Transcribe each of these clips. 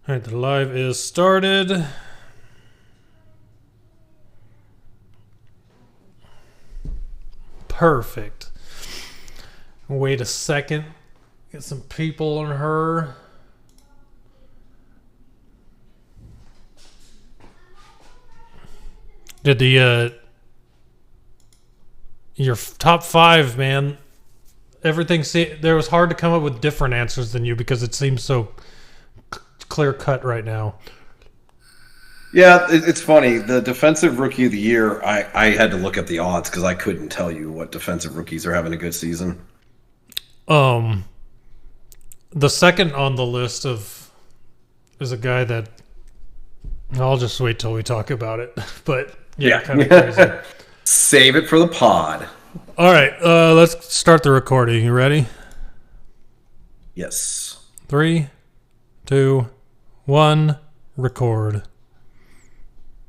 All right, the live is started. Perfect. Wait a second. Get some people on her. Did your top five, man? Everything. There was hard to come up with different answers than you because it seems so clear cut right now. Yeah, it's funny. The defensive rookie of the year, I had to look up the odds because I couldn't tell you what defensive rookies are having a good season. The second on the list is a guy that I'll just wait till we talk about it. But yeah. Kind of crazy. Save it for the pod. All right, let's start the recording. You ready? Yes. 3, 2, 1, record.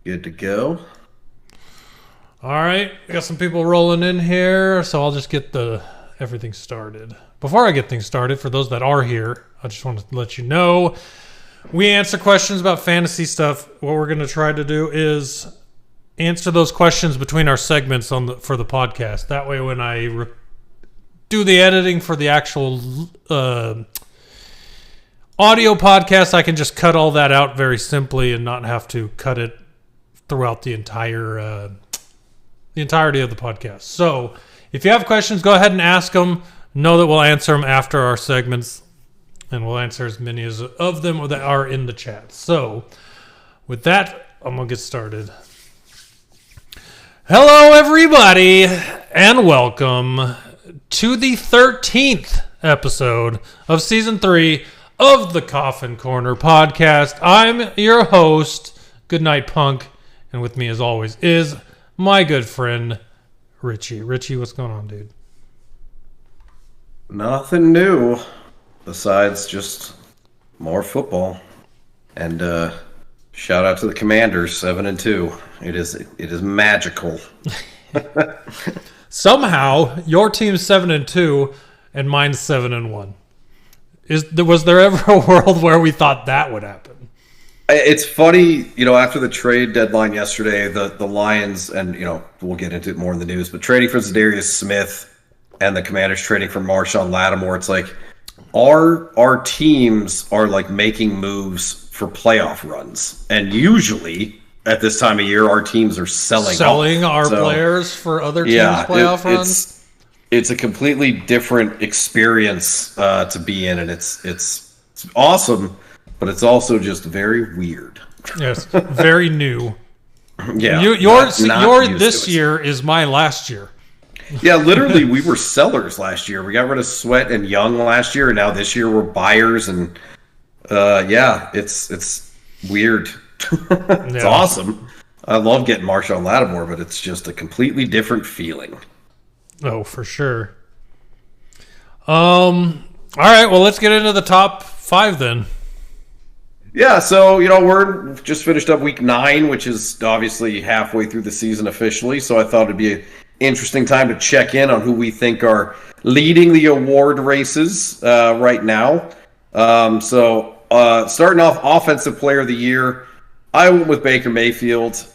Good to go. All right, we got some people rolling in here, so I'll just get everything started. Before I get things started, for those that are here, I just want to let you know we answer questions about fantasy stuff. What we're going to try to do is answer those questions between our segments for the podcast. That way, when I do the editing for the actual audio podcast, I can just cut all that out very simply and not have to cut it throughout the entirety of the podcast. So, if you have questions, go ahead and ask them. Know that we'll answer them after our segments, and we'll answer as many of them that are in the chat. So, with that, I'm going to get started. Hello, everybody, and welcome to the 13th episode of Season 3 of the Coffin Corner Podcast. I'm your host, GoodNightPunk, and with me, as always, is my good friend, Richie. Richie, what's going on, dude? Nothing new besides just more football. And shout out to the Commanders, 7-2. It is magical. Somehow, your team's 7-2 and mine's 7-1. Was there ever a world where we thought that would happen? It's funny, after the trade deadline yesterday, the Lions, and, we'll get into it more in the news, but trading for Zadarius Smith and the Commanders trading for Marshawn Lattimore, it's like our teams are like making moves for playoff runs. And usually at this time of year, our teams are selling our players for other teams' playoff runs. It's a completely different experience to be in, and it's awesome, but it's also just very weird. Yes, very new. Yeah, your this year is my last year. Yeah, literally, we were sellers last year. We got rid of Sweat and Young last year, and now this year we're buyers. And it's weird. It's awesome. I love getting Marshawn Lattimore, but it's just a completely different feeling. Oh, for sure. All right, well, let's get into the top 5 then. Yeah, so, we're just finished up week 9, which is obviously halfway through the season officially. So I thought it'd be an interesting time to check in on who we think are leading the award races right now. So starting off Offensive Player of the Year, I went with Baker Mayfield.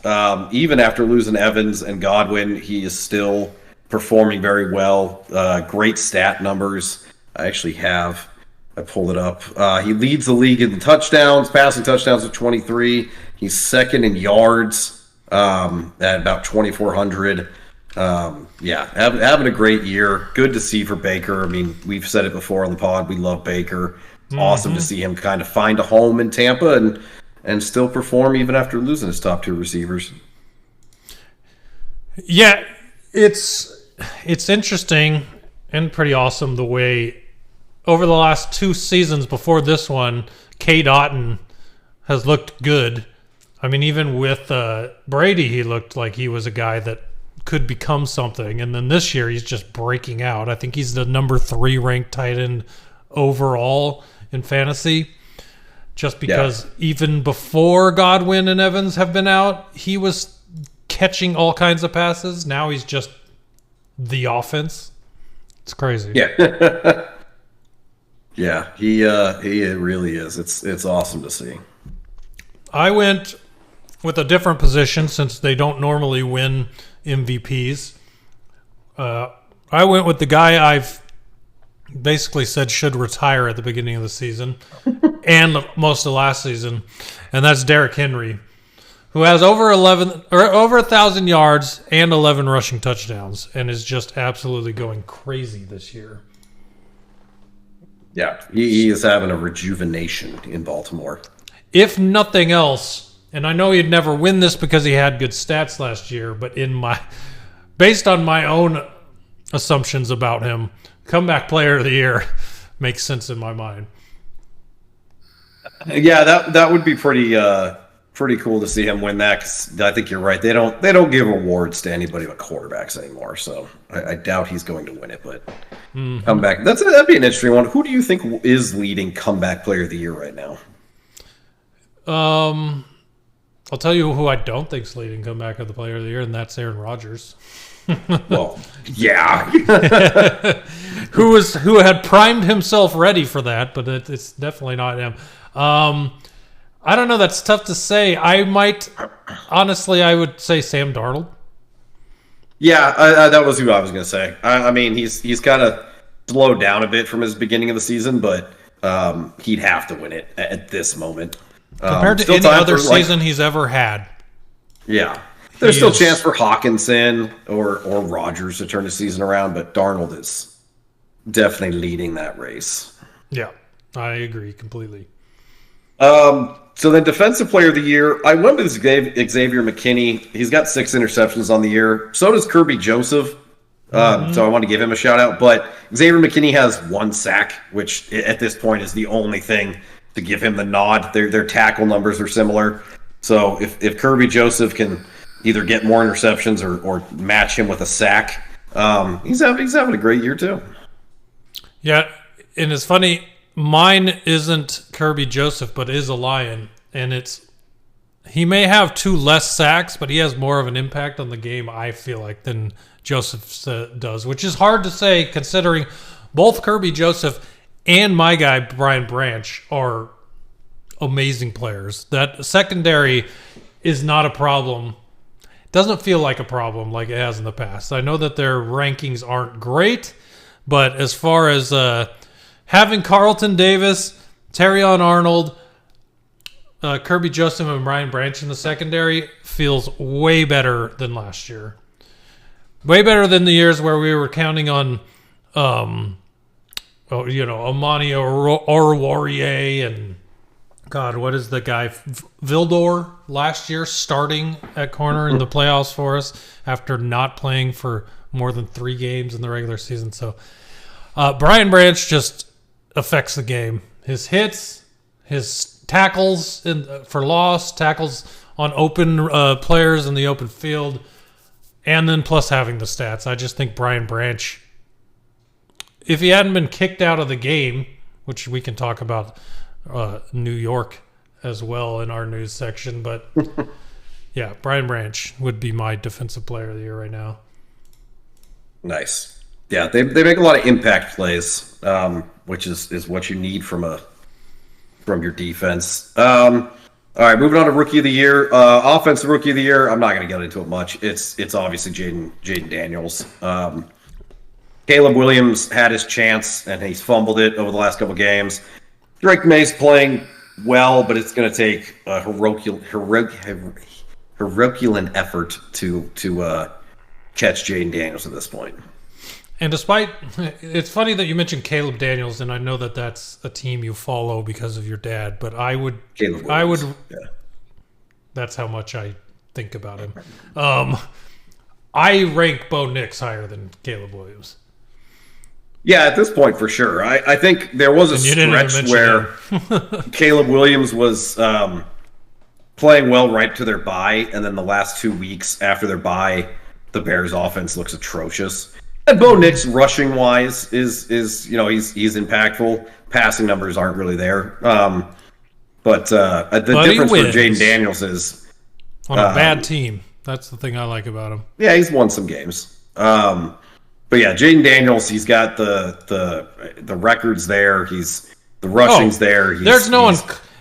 Even after losing Evans and Godwin, he is still performing very well. Great stat numbers. I pulled it up. He leads the league in touchdowns, passing touchdowns with 23. He's second in yards at about 2,400. Having a great year. Good to see for Baker. I mean, we've said it before on the pod. We love Baker. It's awesome to see him kind of find a home in Tampa and still perform even after losing his top 2 receivers. Yeah, it's interesting and pretty awesome the way over the last 2 seasons before this one, K. Dotton has looked good. I mean, even with Brady, he looked like he was a guy that could become something. And then this year, he's just breaking out. I think he's the number 3 ranked tight end overall in fantasy. Just because even before Godwin and Evans have been out, he was catching all kinds of passes. Now he's just the offense. It's crazy. Yeah. Yeah, he really is. It's awesome to see. I went with a different position since they don't normally win MVPs. I went with the guy I've basically said should retire at the beginning of the season and most of last season, and that's Derrick Henry, who has over 1,000 yards and 11 rushing touchdowns, and is just absolutely going crazy this year. Yeah, he is having a rejuvenation in Baltimore. If nothing else, and I know he'd never win this because he had good stats last year, but based on my own assumptions about him, comeback player of the year makes sense in my mind. Yeah, that would be pretty cool to see him win that. 'Cause I think you're right. They don't give awards to anybody but quarterbacks anymore. So I doubt he's going to win it. But comeback, that'd be an interesting one. Who do you think is leading comeback player of the year right now? I'll tell you who I don't think's leading comeback of the player of the year, and that's Aaron Rodgers. Well, yeah. who had primed himself ready for that, but it's definitely not him. I don't know. That's tough to say. I would say Sam Darnold. Yeah, that was who I was going to say. I mean, he's kind of slowed down a bit from his beginning of the season, but he'd have to win it at this moment. Compared to any other season he's ever had. Yeah. There's still a chance for Hawkinson or Rodgers to turn the season around, but Darnold is definitely leading that race. Yeah, I agree completely. So then defensive player of the year, I went with Xavier McKinney. He's got 6 interceptions on the year. So does Kirby Joseph. So I want to give him a shout out. But Xavier McKinney has 1 sack, which at this point is the only thing to give him the nod. Their tackle numbers are similar. So if Kirby Joseph can either get more interceptions or match him with a sack, he's having a great year too. Yeah, and it's funny. Mine isn't Kirby Joseph, but is a Lion, and he may have 2 less sacks, but he has more of an impact on the game, I feel like, than Joseph does, which is hard to say considering both Kirby Joseph and my guy Brian Branch are amazing players. That secondary is not a problem. It doesn't feel like a problem like it has in the past. I know that their rankings aren't great, but as far as having Carlton Davis, Terrion Arnold, Kirby Joseph, and Brian Branch in the secondary feels way better than last year. Way better than the years where we were counting on, Amani Oruwariye and God, what is the guy Vildor last year starting at corner in the playoffs for us after not playing for more than 3 games in the regular season. So Brian Branch just affects the game. His hits, his tackles for loss, tackles on open players in the open field, and then plus having the stats. I just think Brian Branch, if he hadn't been kicked out of the game, which we can talk about New York as well in our news section, but yeah, Brian Branch would be my defensive player of the year right now. Nice. Yeah, they make a lot of impact plays, which is what you need from your defense. All right, moving on to rookie of the year, offensive rookie of the year. I'm not going to get into it much. It's obviously Jaden Daniels. Caleb Williams had his chance and he's fumbled it over the last couple games. Drake May's playing well, but it's going to take a Herculean effort to catch Jaden Daniels at this point. And it's funny that you mentioned Caleb Daniels, and I know that that's a team you follow because of your dad, but that's how much I think about him. I rank Bo Nix higher than Caleb Williams. Yeah, at this point, for sure. I think there was a stretch where Caleb Williams was playing well right to their bye, and then the last 2 weeks after their bye, the Bears' offense looks atrocious. And Bo Nix, rushing wise, is he's impactful. Passing numbers aren't really there. But the difference for Jaden Daniels is on a bad team. That's the thing I like about him. Yeah, he's won some games. But yeah, Jaden Daniels, he's got the records there. He's the rushing's there. There's no one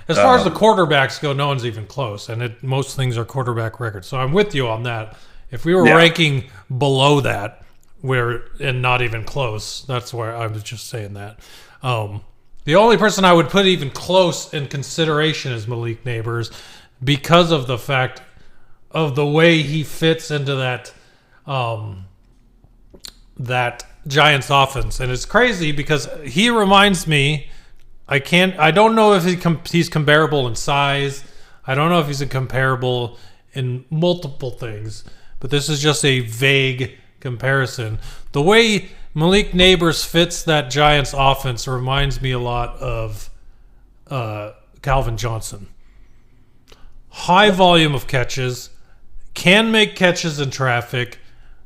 as far as the quarterbacks go. No one's even close, and most things are quarterback records. So I'm with you on that. If we were ranking below that, and not even close, that's where I was just saying that. The only person I would put even close in consideration is Malik Neighbors, because of the fact of the way he fits into that Giants offense. And it's crazy because he reminds me, I don't know if he's comparable in size. I don't know if he's comparable in multiple things, but this is just a vague comparison. The way Malik Neighbors fits that Giants offense reminds me a lot of Calvin Johnson. High volume of catches, can make catches in traffic,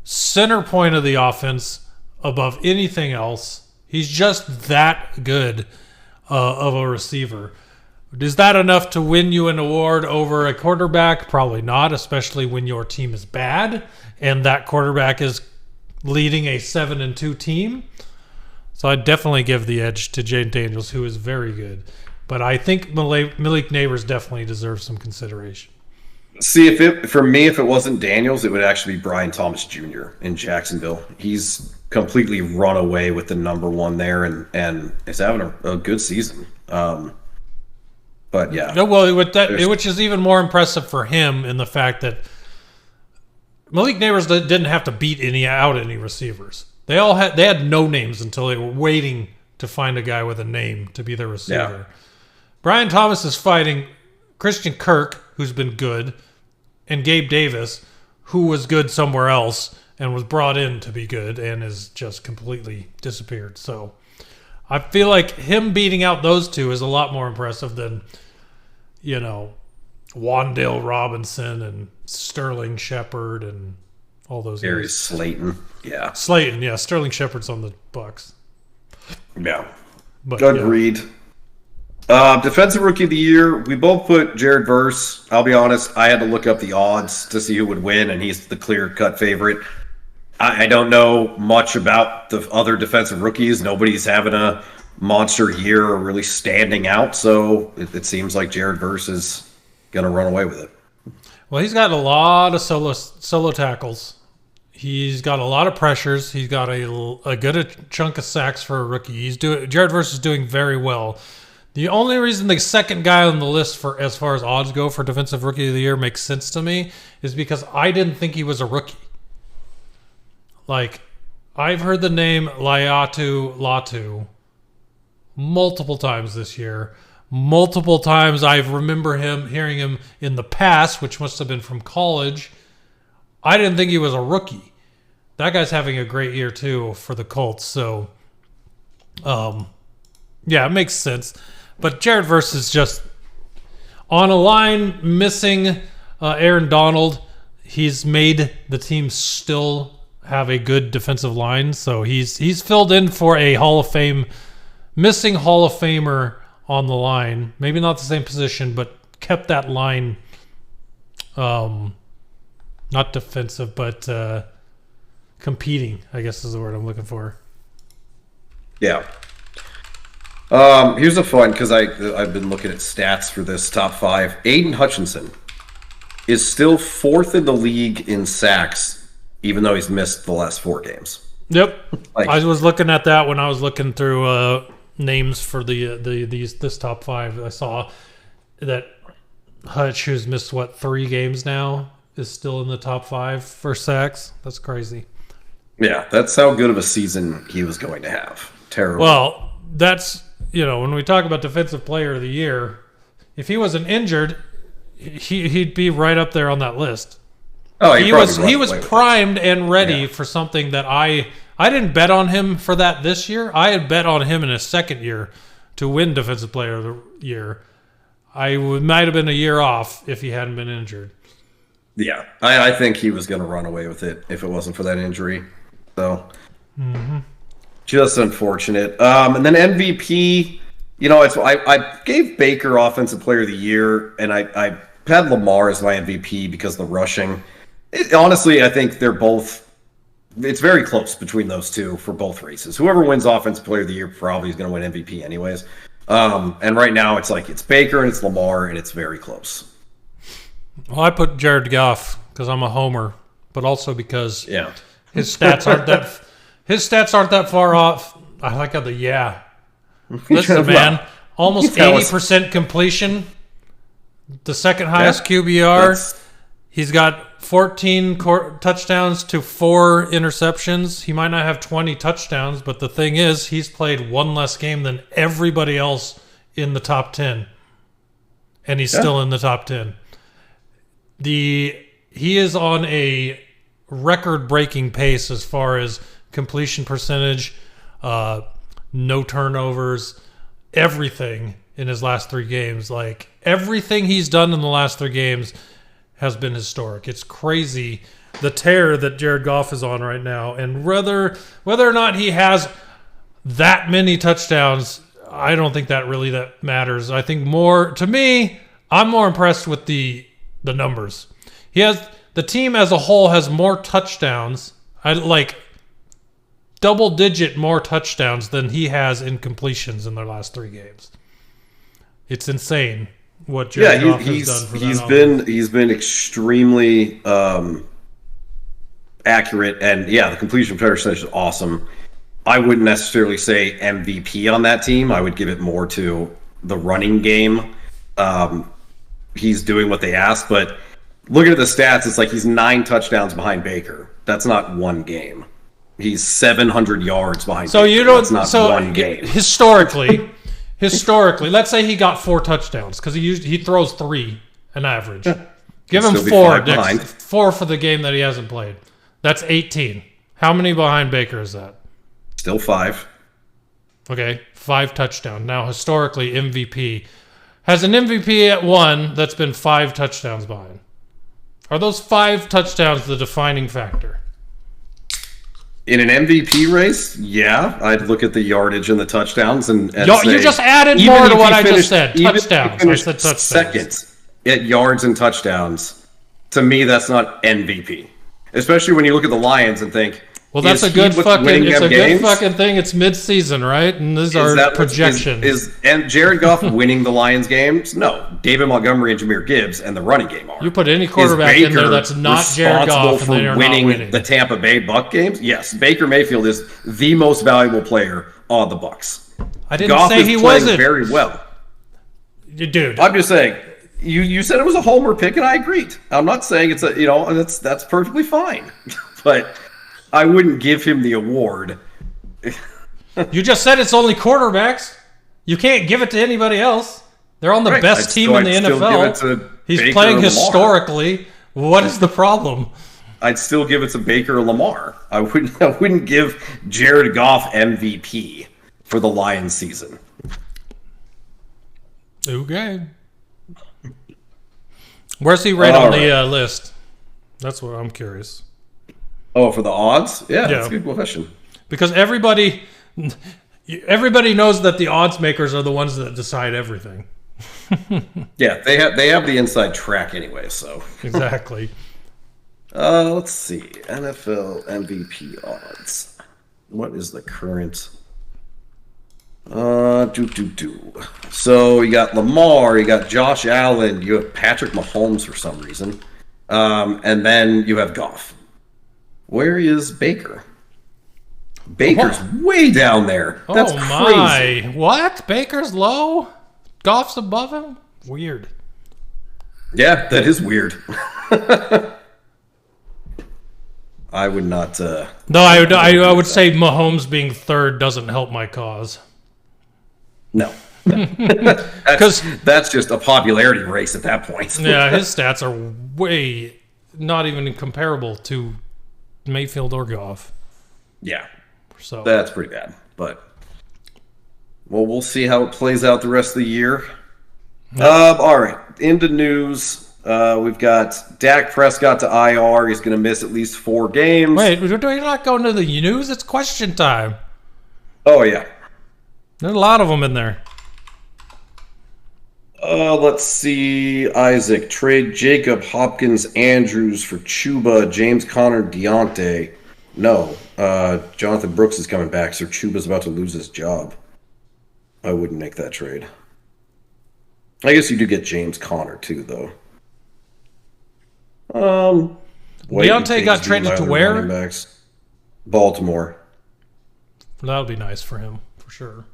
center point of the offense above anything else. He's just that good of a receiver. Is that enough to win you an award over a quarterback? Probably not, especially when your team is bad and that quarterback is leading a 7-2 team. So I'd definitely give the edge to Jaden Daniels, who is very good. But I think Malik Neighbors definitely deserves some consideration. See, if it wasn't Daniels, it would actually be Brian Thomas Jr. in Jacksonville. He's completely run away with the number one there and is having a good season. But yeah. No, well, which is even more impressive for him in the fact that Malik Neighbors didn't have to beat any receivers. They had no names until they were waiting to find a guy with a name to be their receiver. Yeah. Brian Thomas is fighting Christian Kirk, who's been good, and Gabe Davis, who was good somewhere else and was brought in to be good and has just completely disappeared. So I feel like him beating out those two is a lot more impressive than, Wandale Robinson and Sterling Shepard and all those Darius guys. Slayton. Yeah. Slayton, yeah. Sterling Shepard's on the Bucs. Yeah. Agreed. Defensive Rookie of the Year, we both put Jared Verse. I'll be honest, I had to look up the odds to see who would win, and he's the clear-cut favorite. I don't know much about the other defensive rookies. Nobody's having a monster year or really standing out, so it seems like Jared Verse is going to run away with it. Well, he's got a lot of solo tackles. He's got a lot of pressures. He's got a good chunk of sacks for a rookie. Jared Verse is doing very well. The only reason the second guy on the list for as far as odds go for Defensive Rookie of the Year makes sense to me is because I didn't think he was a rookie. Like, I've heard the name Laiatu Latu multiple times this year. Multiple times I remember hearing him in the past, which must have been from college. I didn't think he was a rookie. That guy's having a great year too for the Colts. So, yeah, it makes sense. But Jared Verse is just on a line missing Aaron Donald. He's made the team still have a good defensive line. So he's filled in for a missing Hall of Famer on the line. Maybe not the same position, but kept that line not defensive, but competing, I guess is the word I'm looking for. Yeah. Here's a fun, because I've been looking at stats for this top five. Aiden Hutchinson is still fourth in the league in sacks, even though he's missed the last 4 games. Yep. I was looking at that when I was looking through names for this top 5. I saw that Hutch, who's missed 3 games now, is still in the top 5 for sacks. That's crazy. Yeah, that's how good of a season he was going to have. Terrible. Well, that's, when we talk about Defensive Player of the Year, if he wasn't injured, he'd be right up there on that list. Oh, he was primed and ready for something that I didn't bet on him for that this year. I had bet on him in his second year to win Defensive Player of the Year. I might have been a year off if he hadn't been injured. Yeah, I think he was going to run away with it if it wasn't for that injury. So, just unfortunate. And then MVP, I gave Baker Offensive Player of the Year, and I had Lamar as my MVP because of the rushing. Honestly, I think they're both it's very close between those two for both races. Whoever wins Offensive Player of the Year probably is going to win MVP anyways. And right now it's Baker and it's Lamar, and it's very close. Well, I put Jared Goff because I'm a homer, but also because Yeah. his stats aren't that far off. I like how listen, man, almost 80% completion, the second highest QBR. He's got 14 touchdowns to 4 interceptions. He might not have 20 touchdowns, but the thing is, he's played one less game than everybody else in the top 10. And he's still in the top 10. He is on a record-breaking pace as far as completion percentage, no turnovers, everything in his last 3 games. Like, everything he's done in the last 3 games has been historic. It's crazy the tear that Jared Goff is on right now, and whether or not he has that many touchdowns, I don't think that matters. I think I'm more impressed with the numbers. The team as a whole has more touchdowns, double-digit more touchdowns than he has in completions in their last 3 games. It's insane what Jared Goff has done for that. He's been extremely accurate, and the completion percentage is awesome. I wouldn't necessarily say MVP on that team. I would give it more to the running game. He's doing what they asked, but looking at the stats, it's like he's 9 touchdowns behind Baker. That's not one game. He's 700 yards behind. So Baker. you don't. That's not one game. Historically, let's say he got 4 touchdowns because he throws 3 an average. Give him 4. 4 for the game that he hasn't played. That's 18. How many behind Baker is that? Still 5. Okay, 5 touchdowns. Now, historically, MVP has an MVP at 1 that's been 5 touchdowns behind. Are those 5 touchdowns the defining factor? In an MVP race, yeah, I'd look at the yardage and the touchdowns and say, you just added more to what I just said. Touchdowns. I said touchdowns. Second at yards and touchdowns. To me, that's not MVP. Especially when you look at the Lions and think, well, that's a good fucking thing. It's mid-season, right? And these are projections. And Jared Goff winning the Lions games? No. David Montgomery and Jameer Gibbs and the running game are. You put any quarterback in there that's not Jared Goff, and they are winning not winning the Tampa Bay Buck games? Yes. Baker Mayfield is the most valuable player on the Bucks. I didn't say he wasn't. Very well. Dude. I'm just saying. You said it was a homer pick, and I agreed. I'm not saying it's that's perfectly fine. But I wouldn't give him the award. You just said it's only quarterbacks. You can't give it to anybody else. They're on the best team in the NFL. He's Baker playing historically. What is the problem? I'd still give it to Baker or Lamar. I wouldn't give Jared Goff MVP for the Lions season. Okay. Where's he rated on the list? That's what I'm curious. Oh, for the odds? Yeah, that's a good question. Because everybody knows that the odds makers are the ones that decide everything. Yeah, they have the inside track anyway, so. Exactly. Let's see. NFL MVP odds. What is the current? So you got Lamar, you got Josh Allen, you have Patrick Mahomes for some reason. And then you have Goff. Where is Baker? Baker's way down there. That's crazy. What? Baker's low? Goff's above him? Weird. Yeah, that is weird. I would not. No, I would say Mahomes being 3rd doesn't help my cause. No. That's just a popularity race at that point. Yeah, his stats are way not even comparable to Mayfield or Goff. Yeah. So that's pretty bad. But we'll see how it plays out the rest of the year. All right. Into news. We've got Dak Prescott to IR. He's going to miss at least 4 games. Wait, we're not going to the news? It's question time. Oh, yeah. There's a lot of them in there. Let's see. Isaac, trade Jacob, Hopkins, Andrews for Chuba, James Conner, Deontay. No. Jonathan Brooks is coming back, so Chuba's about to lose his job. I wouldn't make that trade. I guess you do get James Conner, too, though. Deontay got traded to where? Baltimore. That would be nice for him, for sure.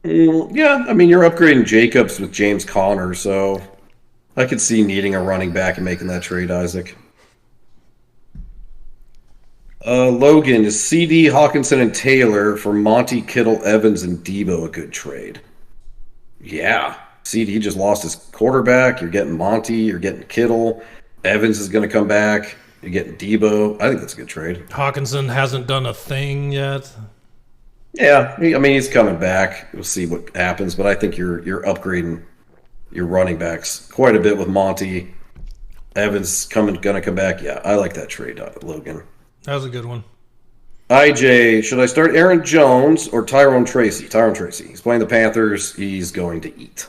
Yeah, I mean, you're upgrading Jacobs with James Conner, so I could see needing a running back and making that trade, Isaac. Logan, is CD, Hawkinson, and Taylor for Monty, Kittle, Evans, and Debo a good trade? Yeah. CD just lost his quarterback. You're getting Monty. You're getting Kittle. Evans is going to come back. You're getting Debo. I think that's a good trade. Hawkinson hasn't done a thing yet. Yeah, I mean, he's coming back. We'll see what happens, but I think you're upgrading your running backs quite a bit with Monty. Evans going to come back. Yeah, I like that trade, Logan. That was a good one. IJ, should I start Aaron Jones or Tyrone Tracy? Tyrone Tracy. He's playing the Panthers. He's going to eat.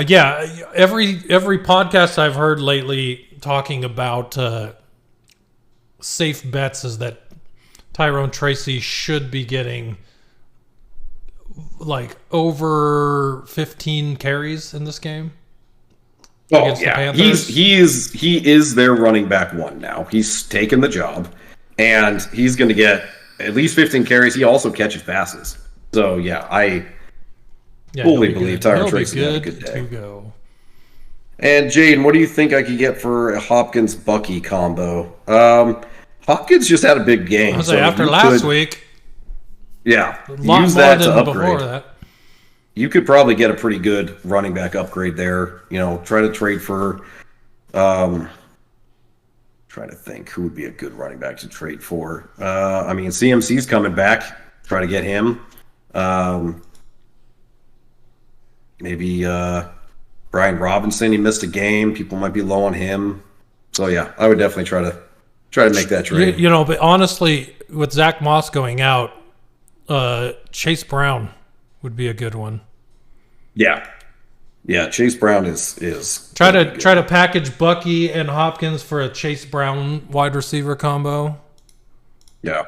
Yeah, every podcast I've heard lately talking about safe bets is that Tyrone Tracy should be getting like over 15 carries in this game. Oh yeah, he is their running back one now. He's taken the job, and he's going to get at least 15 carries. He also catches passes. So yeah, I fully believe Tyrone Tracy had a good day. To go. And Jaden, what do you think I could get for a Hopkins Bucky combo? Hopkins just had a big game. So after last week, yeah, use that to upgrade. Before that. You could probably get a pretty good running back upgrade there. You know, try to trade for. Trying to think who would be a good running back to trade for. I mean, CMC's coming back. Try to get him. Maybe Brian Robinson. He missed a game. People might be low on him. So yeah, I would definitely try to make that trade. You know, but honestly, with Zach Moss going out, Chase Brown would be a good one. Yeah. Chase Brown is try to package Bucky and Hopkins for a Chase Brown wide receiver combo. Yeah,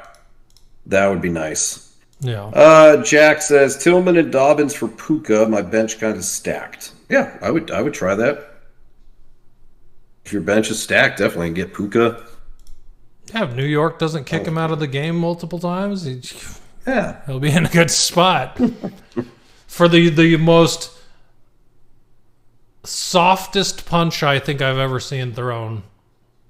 that would be nice. Yeah. Jack says Tillman and Dobbins for Puka. My bench kind of stacked. Yeah, I would try that. If your bench is stacked, definitely get Puka. Yeah, if New York doesn't kick him out of the game multiple times, yeah, he'll be in a good spot. For the most softest punch I think I've ever seen thrown.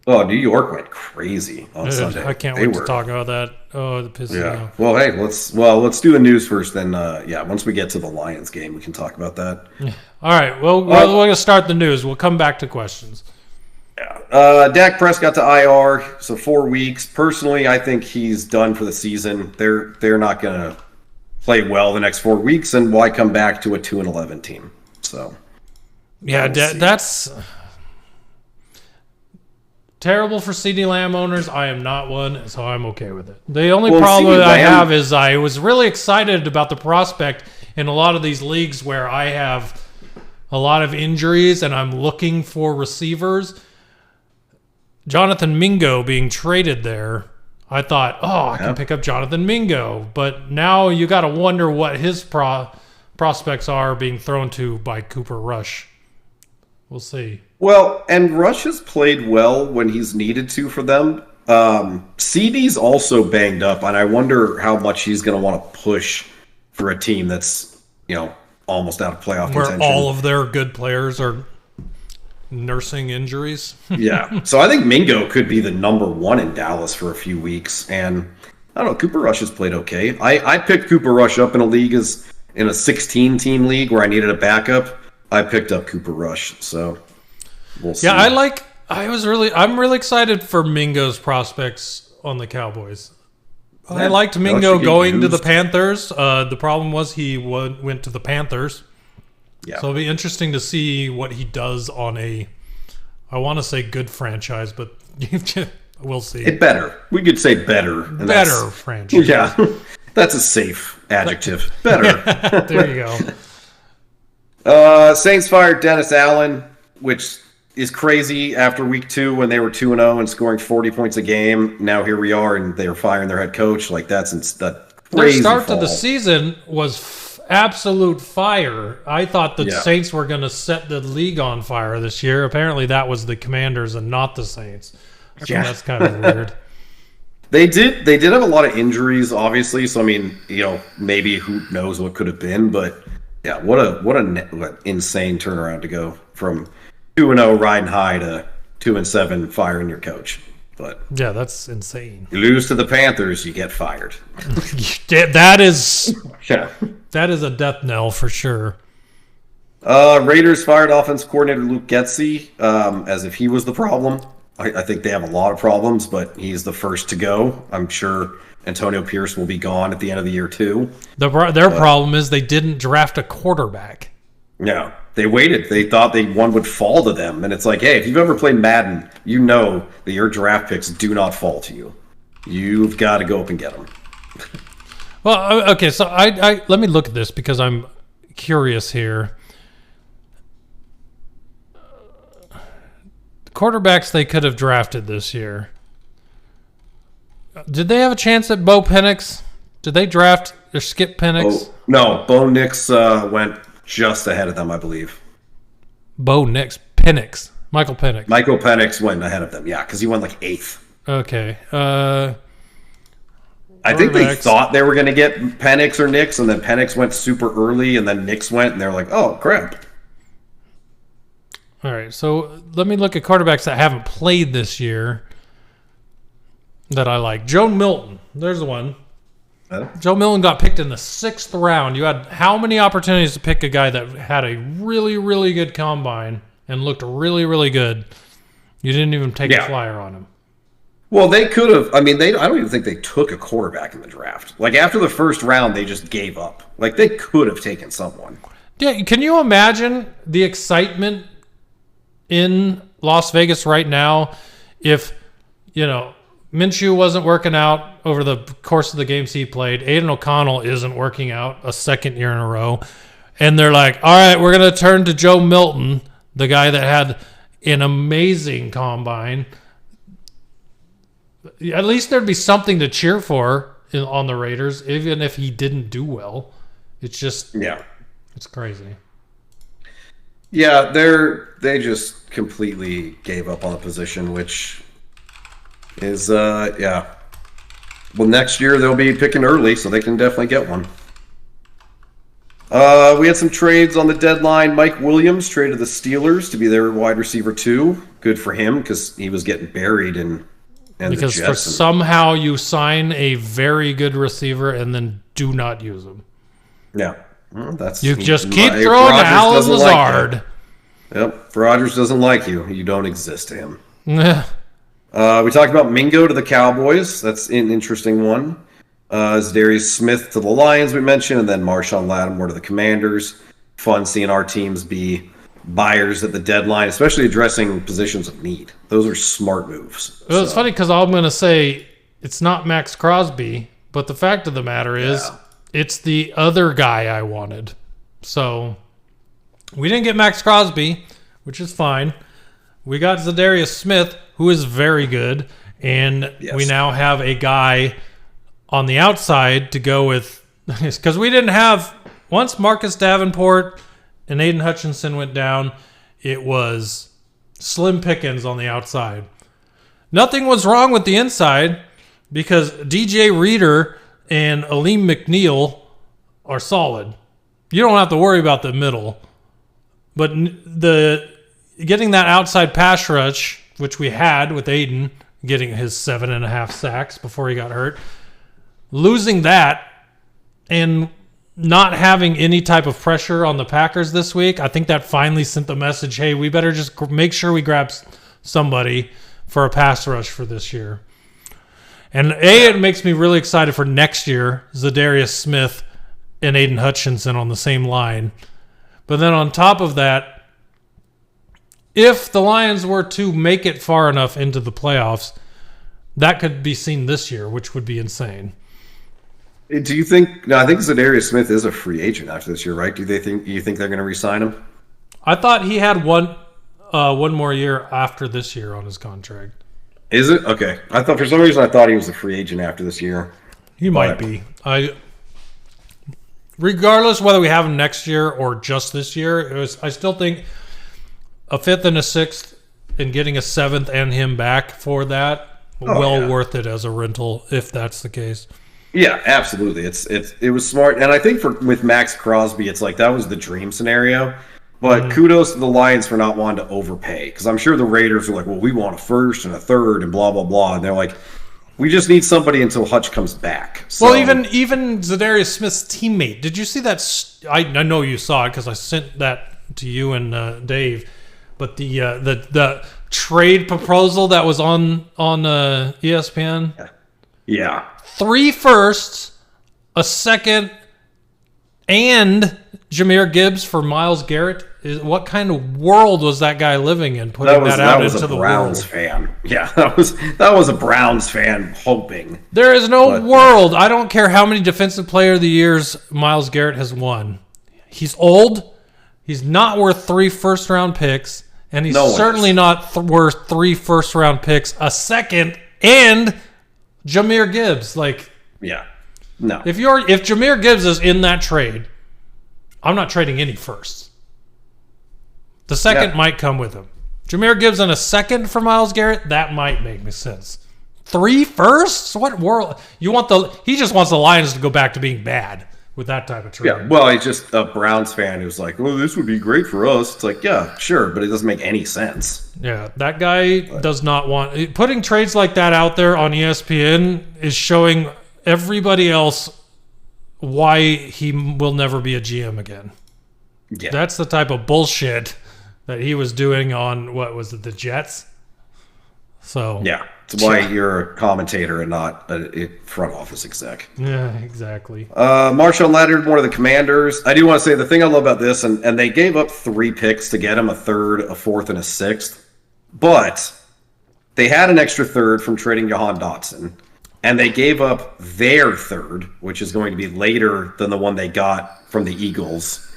Oh, New York went crazy on Sunday. I can't wait to talk about that. Oh, the pisses me off. Well, hey, let's do the news first. Then, once we get to the Lions game, we can talk about that. All right. Well, we're going to start the news. We'll come back to questions. Yeah. Dak Prescott to IR, so 4 weeks. Personally, I think he's done for the season. They're not going to play well the next 4 weeks, and why come back to a 2-11 team? So, yeah, that's terrible for CeeDee Lamb owners. I am not one, so I'm okay with it. The only problem that I have is I was really excited about the prospect in a lot of these leagues where I have a lot of injuries and I'm looking for receivers. Jonathan Mingo being traded there, I thought, I can pick up Jonathan Mingo. But now you got to wonder what his prospects are being thrown to by Cooper Rush. We'll see. Well, and Rush has played well when he's needed to for them. CD's also banged up, and I wonder how much he's going to want to push for a team that's, almost out of playoff contention. Where all of their good players are nursing injuries. Yeah. So I think Mingo could be the number one in Dallas for a few weeks. And I don't know, Cooper Rush has played okay. I picked Cooper Rush up in a league in a 16-team league where I needed a backup. I picked up Cooper Rush. So we'll see. Yeah, I'm really excited for Mingo's prospects on the Cowboys. I liked Mingo going to the Panthers. The problem was he went to the Panthers. Yeah. So it'll be interesting to see what he does on I want to say good franchise, but we'll see. It better. We could say better. Better franchise. Yeah. That's a safe adjective. Better. There you go. Saints fired Dennis Allen, which is crazy after week 2 when they were 2-0 and scoring 40 points a game. Now here we are, and they're firing their head coach. Like, that's that crazy. Their start fall. to the season was absolute fire. I thought the Saints were going to set the league on fire this year. Apparently, that was the Commanders and not the Saints. So that's kind of weird. They did have a lot of injuries, obviously. So I mean, maybe who knows what could have been, but yeah, what an insane turnaround to go from 2-0 riding high to 2-7 firing your coach. But yeah, that's insane. You lose to the Panthers, you get fired. That is a death knell for sure. Raiders fired offense coordinator Luke Getsy, as if he was the problem. I think they have a lot of problems, but he's the first to go. I'm sure Antonio Pierce will be gone at the end of the year too. Their problem is they didn't draft a quarterback. Yeah, they waited. They thought one would fall to them. And it's like, hey, if you've ever played Madden, you know that your draft picks do not fall to you. You've got to go up and get them. Well, okay, so I let me look at this because I'm curious here. Quarterbacks they could have drafted this year. Did they have a chance at Bo Penix? Did they draft or skip Penix? No, Bo Nix went just ahead of them, I believe. Penix. Michael Penix. Michael Penix went ahead of them, yeah, because he went like 8th. Okay. I think they thought they were going to get Penix or Nix, and then Penix went super early, and then Nix went, and they're like, oh, crap. All right, so let me look at quarterbacks that haven't played this year that I like. Joe Milton. There's one. Joe Milton got picked in the 6th round. You had how many opportunities to pick a guy that had a really, really good combine and looked really, really good? You didn't even take a flyer on him. Well, they could have. I mean, I don't even think they took a quarterback in the draft. Like, after the 1st round, they just gave up. Like, they could have taken someone. Yeah, can you imagine the excitement in Las Vegas right now if, Minshew wasn't working out over the course of the games he played. Aiden O'Connell isn't working out a 2nd year in a row. And they're like, all right, we're going to turn to Joe Milton, the guy that had an amazing combine. At least there'd be something to cheer for on the Raiders, even if he didn't do well. It's just, it's crazy. Yeah, they just completely gave up on the position, which is, Well, next year they'll be picking early, so they can definitely get one. We had some trades on the deadline. Mike Williams traded the Steelers to be their wide receiver 2. Good for him, because he was getting buried in because for somehow you sign a very good receiver and then do not use him. Yeah. Well, just keep throwing to Alan Lazard. Yep. If Rodgers doesn't like you, you don't exist to him. We talked about Mingo to the Cowboys. That's an interesting one. Zadarius Smith to the Lions, we mentioned, and then Marshawn Lattimore to the Commanders. Fun seeing our teams be buyers at the deadline, especially addressing positions of need. Those are smart moves. Well, it's funny because I'm going to say it's not Max Crosby, but the fact of the matter is it's the other guy I wanted. So we didn't get Max Crosby, which is fine. We got Zadarius Smith, who is very good, and we now have a guy on the outside to go with, because we didn't have, once Marcus Davenport and Aiden Hutchinson went down, it was slim pickings on the outside. Nothing was wrong with the inside because DJ Reader and Aleem McNeil are solid. You don't have to worry about the middle. But getting that outside pass rush, which we had with Aiden, getting his 7.5 sacks before he got hurt, losing that and not having any type of pressure on the Packers this week, I think that finally sent the message, hey, we better just make sure we grab somebody for a pass rush for this year. And it makes me really excited for next year, Zadarius Smith and Aiden Hutchinson on the same line. But then on top of that, if the Lions were to make it far enough into the playoffs, that could be seen this year, which would be insane. Do you think? No, I think Zadarius Smith is a free agent after this year, right? You think they're going to re-sign him? I thought he had one. one more year after this year on his contract. Is it? Okay. I thought for some reason I thought he was a free agent after this year. He might be. Regardless whether we have him next year or just this year, I still think a 5th and a 6th and getting a 7th and him back for that, worth it as a rental if that's the case. Yeah, absolutely. It was smart, and I think with Max Crosby, it's like that was the dream scenario. But kudos to the Lions for not wanting to overpay, because I'm sure the Raiders were like, well, we want a 1st and a 3rd and blah blah blah, and they're like, we just need somebody until Hutch comes back. So, well, even Zadarius Smith's teammate. Did you see that? I know you saw it because I sent that to you and Dave. But the trade proposal that was on ESPN. Yeah. 3 firsts, a 2nd, and Jahmyr Gibbs for Myles Garrett. What kind of world was that guy living in? Putting that out into the world. That was a Browns fan. Yeah, that was a Browns fan hoping. There is no world. I don't care how many Defensive Player of the Years Myles Garrett has won. He's old. He's not worth 3 first-round picks, and he's certainly not worth 3 first-round picks, a 2nd, and Jahmyr Gibbs. No. If Jahmyr Gibbs is in that trade, I'm not trading any firsts. The 2nd might come with him. Jahmyr Gibbs and a 2nd for Myles Garrett, that might make sense. 3 firsts? What world? He just wants the Lions to go back to being bad with that type of trade. Yeah, well, he's just a Browns fan who's like, well, this would be great for us. It's like, yeah, sure, but it doesn't make any sense. Yeah, that guy does not want... Putting trades like that out there on ESPN is showing everybody else why he will never be a GM again. Yeah. That's the type of bullshit that he was doing on, what was it, the Jets? So yeah, it's why you're a commentator and not a front office exec. Yeah, exactly. Marshawn Lattimore, one of the Commanders. I do want to say the thing I love about this, and they gave up 3 picks to get him, a 3rd, a 4th, and a 6th. But they had an extra 3rd from trading Jahan Dotson, and they gave up their 3rd, which is going to be later than the one they got from the Eagles,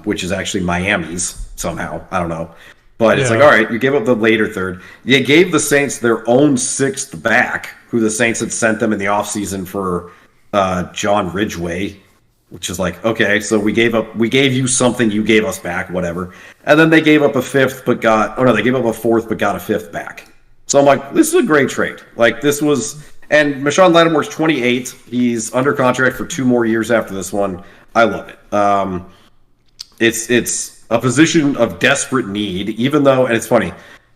which is actually Miami's somehow. I don't know. But it's like, all right, you gave up the later 3rd. You gave the Saints their own 6th back, who the Saints had sent them in the offseason for John Ridgeway, which is like, okay, so we gave you something, you gave us back, whatever. And then they gave up a 5th, they gave up a 4th, but got a 5th back. So I'm like, this is a great trade. Like, this was, and Marshawn Lattimore's 28. He's under contract for 2 more years after this one. I love it. It's a position of desperate need, even though, and it's funny,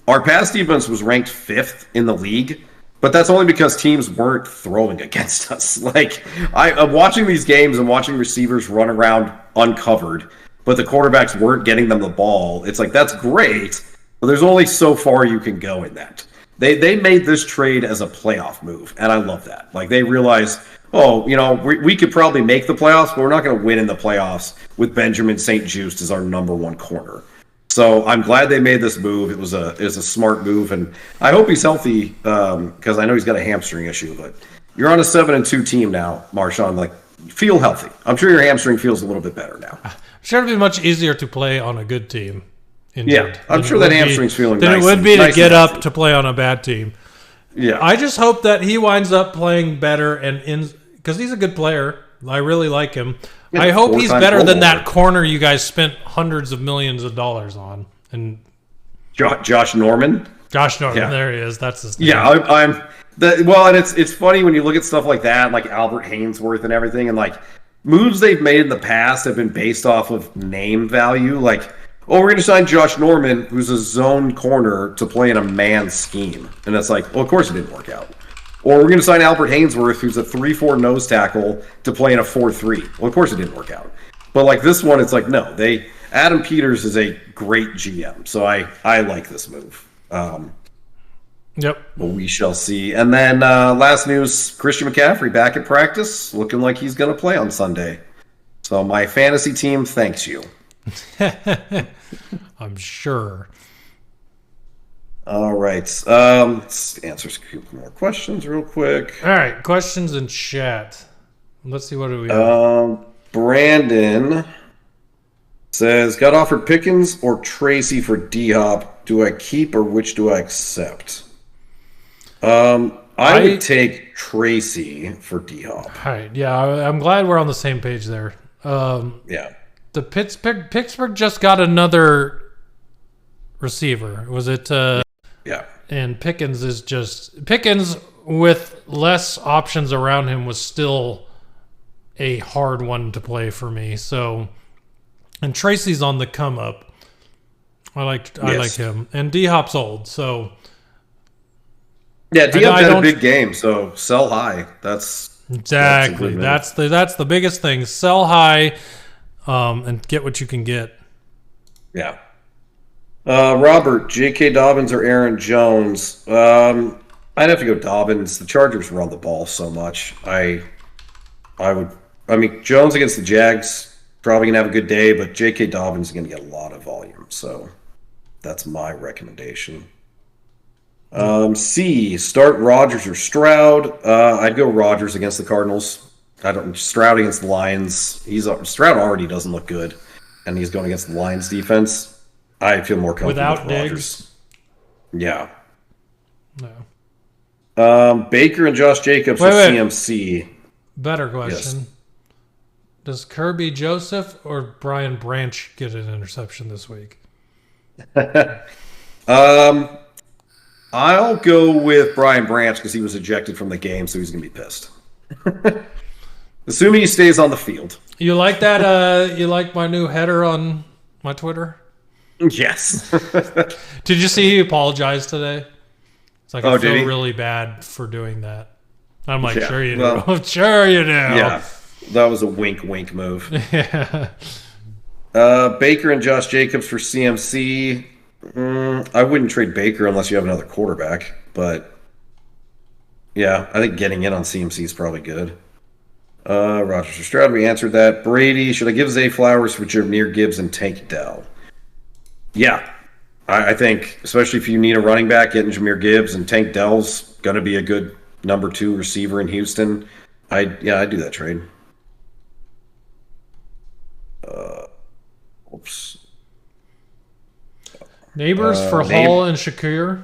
our pass defense was ranked 5th in the league, but that's only because teams weren't throwing against us. Like, I'm watching these games and watching receivers run around uncovered, but the quarterbacks weren't getting them the ball. It's like, that's great, but there's only so far you can go in that. They made this trade as a playoff move, and I love that. Like, they realized, we could probably make the playoffs, but we're not going to win in the playoffs with Benjamin St. Juste as our number 1 corner. So I'm glad they made this move. It was a smart move, and I hope he's healthy because I know he's got a hamstring issue. But you're on a 7-2 team now, Marshawn. Like, feel healthy. I'm sure your hamstring feels a little bit better now. I'm sure it'd be much easier to play on a good team. Yeah, I'm sure that hamstring's feeling nice. Then it would be to get up to play on a bad team. Yeah, I just hope that he winds up playing better because he's a good player. I really like him. I hope he's better than that corner you guys spent hundreds of millions of dollars on. And Josh Norman. Yeah. There he is. That's his name. Yeah, and it's funny when you look at stuff like that, like Albert Haynesworth and everything, and like moves they've made in the past have been based off of name value. Like, we're going to sign Josh Norman, who's a zone corner, to play in a man scheme. And it's like, well, of course it didn't work out. Or we're going to sign Albert Haynesworth, who's a 3-4 nose tackle, to play in a 4-3. Well, of course it didn't work out. But like this one, it's like, no. Adam Peters is a great GM. So I like this move. Yep. But we shall see. And then last news, Christian McCaffrey back at practice, looking like he's going to play on Sunday. So my fantasy team thanks you. I'm sure. All right. Let's answer a few more questions real quick. All right. Questions in chat. Let's see. What do we have? Brandon Says, got offered Pickens or Tracy for D-Hop. Do I keep or which do I accept? I would take Tracy for D-Hop. All right. Yeah, I'm glad we're on the same page there. Yeah. The Pittsburgh just got another receiver. Was it? Yeah. And Pickens with less options around him was still a hard one to play for me. So, and Tracy's on the come up. I like him, and D-Hop's old, so yeah. D-Hop had a big game, so sell high. That's exactly that's the biggest thing. Sell high, and get what you can get. Yeah. Robert, J.K. Dobbins or Aaron Jones? I'd have to go Dobbins. The Chargers run the ball so much. I mean, Jones against the Jags, probably going to have a good day, but J.K. Dobbins is going to get a lot of volume. So that's my recommendation. C, start Rodgers or Stroud. I'd go Rodgers against the Cardinals. Stroud against the Lions. Stroud already doesn't look good, and he's going against the Lions defense. I feel more comfortable with Rodgers. Yeah. No. Baker and Josh Jacobs for CMC. Better question. Yes. Does Kirby Joseph or Brian Branch get an interception this week? I'll go with Brian Branch because he was ejected from the game, so he's going to be pissed. Assuming he stays on the field. You like that? You like my new header on my Twitter? Yes. Did you see he apologized today? It's like, I feel did he? really bad for doing that. I'm like, Yeah, sure you do. well, Sure you do. Yeah, that was a wink move. Yeah. Baker and Josh Jacobs for CMC. I wouldn't trade Baker unless you have another quarterback, but yeah, I think getting in on CMC is probably good. Rodgers or Stroud, we answered that. Brady, should I give Zay Flowers for Jameer Gibbs and Tank Dell? Yeah, I think, especially if you need a running back, getting Jameer Gibbs and Tank Dell's going to be a good number 2 receiver in Houston. I'd do that trade. Oops. Neighbors for Hall and Shakir.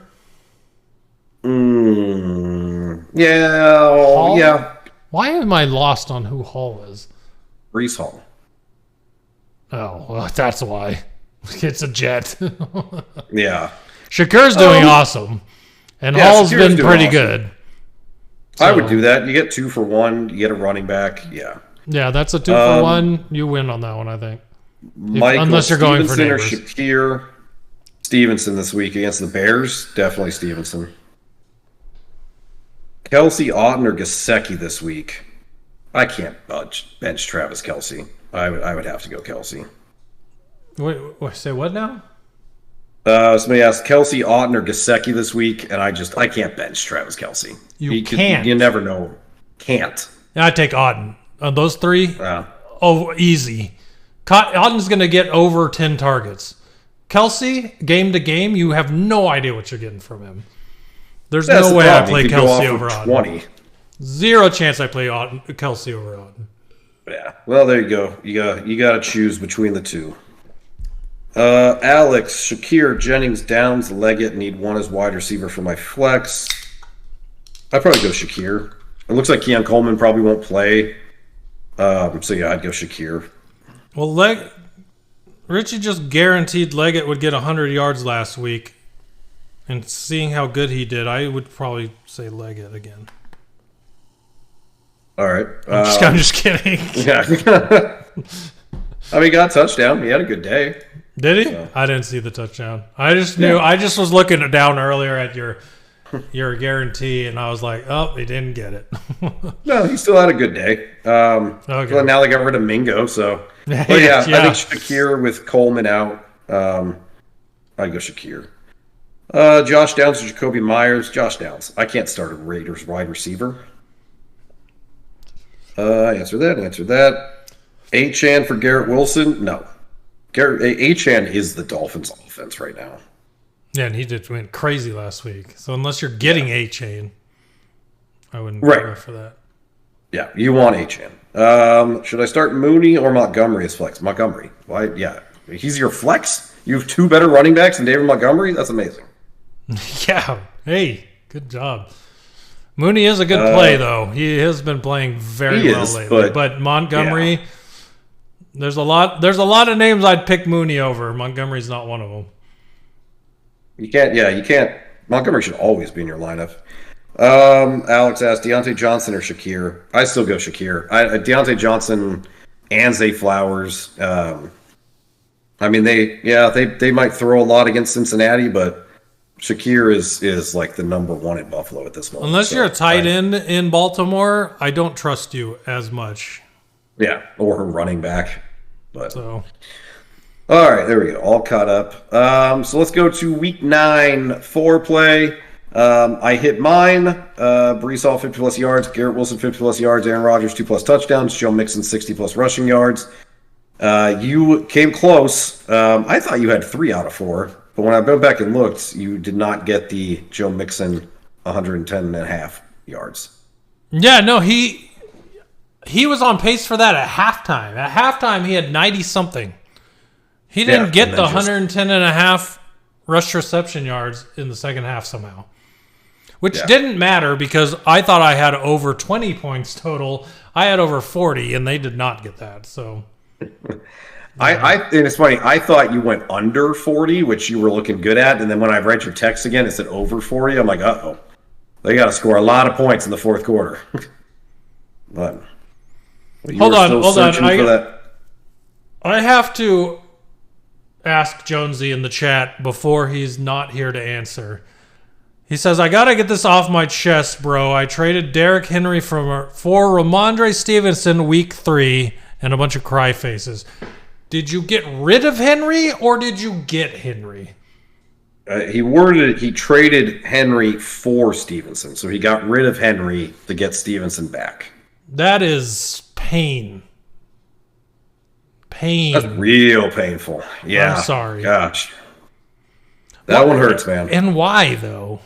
Yeah. Hall? Yeah. Why am I lost on who Hall is? Brees Hall. Oh, well, that's why. It's a Jet. Yeah. Shakir's doing awesome. And Hall's Shakir's been pretty awesome. good. So, I would do that. You get 2 for 1. You get a running back. Yeah. Yeah, that's a 2 for 1. You win on that one, I think. Unless you're going for neighbors. or Shakir. Stevenson this week against the Bears. Definitely Stevenson. Kelsey, Otten, or Gesicki this week. I can't bench Travis Kelce. I would have to go Kelsey. Wait, say what now? Somebody asked Kelsey, Otten, or Gesicki this week, and I can't bench Travis Kelce. You can't. You never know. Can't. I'd take Otten. Those 3? Yeah. Oh, easy. Otten's going to get over 10 targets. Kelsey, game to game, you have no idea what you're getting from him. There's no way I play Kelsey over Otten. 20. Zero chance I play Kelsey over Otten. Yeah. Well, there you go. You got to choose between the 2. Alex, Shakir, Jennings, Downs, Leggett need one as wide receiver for my flex. I'd probably go Shakir. It looks like Keon Coleman probably won't play. So yeah, I'd go Shakir. Well, Richie just guaranteed Leggett would get 100 yards last week. And seeing how good he did, I would probably say Leggett again. All right. I'm just kidding. Yeah. I mean, he got a touchdown. He had a good day. Did he? So. I didn't see the touchdown. I just knew. Yeah. I just was looking down earlier at your guarantee, and I was like, oh, he didn't get it. No, he still had a good day. Okay. Well, now they got rid of Mingo, so. But yeah, I think Shakir with Coleman out. I'd go Shakir. Josh Downs or Jacoby Myers. Josh Downs. I can't start a Raiders wide receiver. Answer that. Achane for Garrett Wilson. No. Achane is the Dolphins' offense right now. Yeah, and he went crazy last week. So unless you're getting Achane, I wouldn't go for that. Yeah, you want Achane. Should I start Mooney or Montgomery as flex? Montgomery. Why? Yeah. he's your flex? You have 2 better running backs than David Montgomery? That's amazing. Yeah. Hey, good job. Mooney is a good play, though. He has been playing very well lately. But Montgomery, there's a lot of names I'd pick Mooney over. Montgomery's not one of them. You can't. Montgomery should always be in your lineup. Alex asked, Deontay Johnson or Shakir? I still go Shakir. Deontay Johnson and Zay Flowers. They might throw a lot against Cincinnati, but Shakir is like the number 1 in Buffalo at this moment. Unless you're a tight end in Baltimore, I don't trust you as much. Yeah, or her running back. But so, all right, there we go. All caught up. So let's go to Week 9 foreplay. I hit mine. Brees Hall 50+ yards, Garrett Wilson 50+ yards, Aaron Rodgers 2+ touchdowns, Joe Mixon 60+ rushing yards. You came close. I thought you had 3 out of 4. But when I went back and looked, you did not get the Joe Mixon 110.5 yards. Yeah, no, he was on pace for that at halftime. At halftime, he had 90-something. He didn't get the 110.5 rush reception yards in the second half somehow. Which didn't matter because I thought I had over 20 points total. I had over 40, and they did not get that. So... and it's funny, I thought you went under 40, which you were looking good at, and then when I read your text again, it said over 40. I'm like, uh-oh. They got to score a lot of points in the fourth quarter. But hold on. I have to ask Jonesy in the chat before he's not here to answer. He says, I got to get this off my chest, bro. I traded Derrick Henry for Ramondre Stevenson week 3 and a bunch of cry faces. Did you get rid of Henry or did you get Henry? He worded it, he traded Henry for Stevenson. So he got rid of Henry to get Stevenson back. That is pain. That's real painful. Yeah. I'm sorry. Gosh. That one hurts, man. And why, though?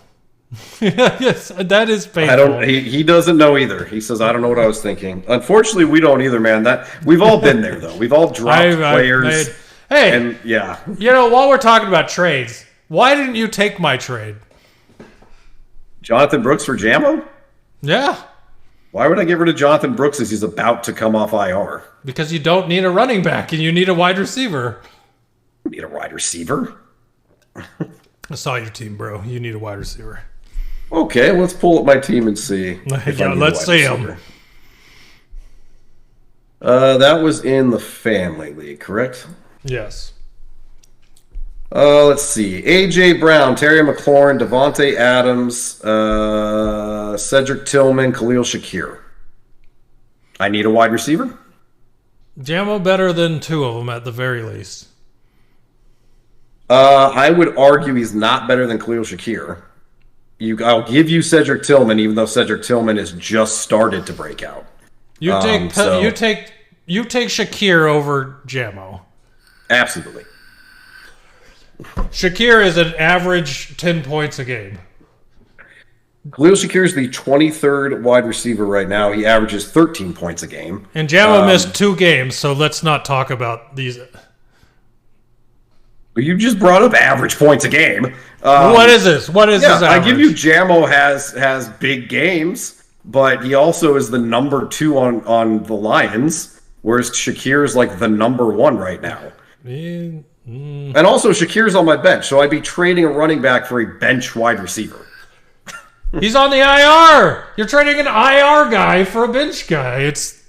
Yes, that is painful. He doesn't know either. He says, I don't know what I was thinking. Unfortunately, we don't either, man. We've all been there, though. We've all dropped players. Hey, while we're talking about trades, why didn't you take my trade? Jonathan Brooks for Jamo? Yeah. Why would I get rid of Jonathan Brooks as he's about to come off IR? Because you don't need a running back and you need a wide receiver. You need a wide receiver? I saw your team, bro. You need a wide receiver. Okay, let's pull up my team and see. Let's see him. That was in the family league, correct? Yes. Let's see. A.J. Brown, Terry McLaurin, Devontae Adams, Cedric Tillman, Khalil Shakir. I need a wide receiver? Jamo better than 2 of them at the very least. I would argue he's not better than Khalil Shakir. I'll give you Cedric Tillman, even though Cedric Tillman has just started to break out. You take Shakir over Jamo. Absolutely. Shakir is an average 10 points a game. Khalil Shakir is the 23rd wide receiver right now. He averages 13 points a game. And Jamo missed 2 games, so let's not talk about these. You just brought up average points a game. What is this? What is this average? I give you Jamo has big games, but he also is the number 2 on the Lions, whereas Shakir is like the number 1 right now. And also Shakir's on my bench, so I'd be trading a running back for a bench wide receiver. He's on the IR. You're trading an IR guy for a bench guy. It's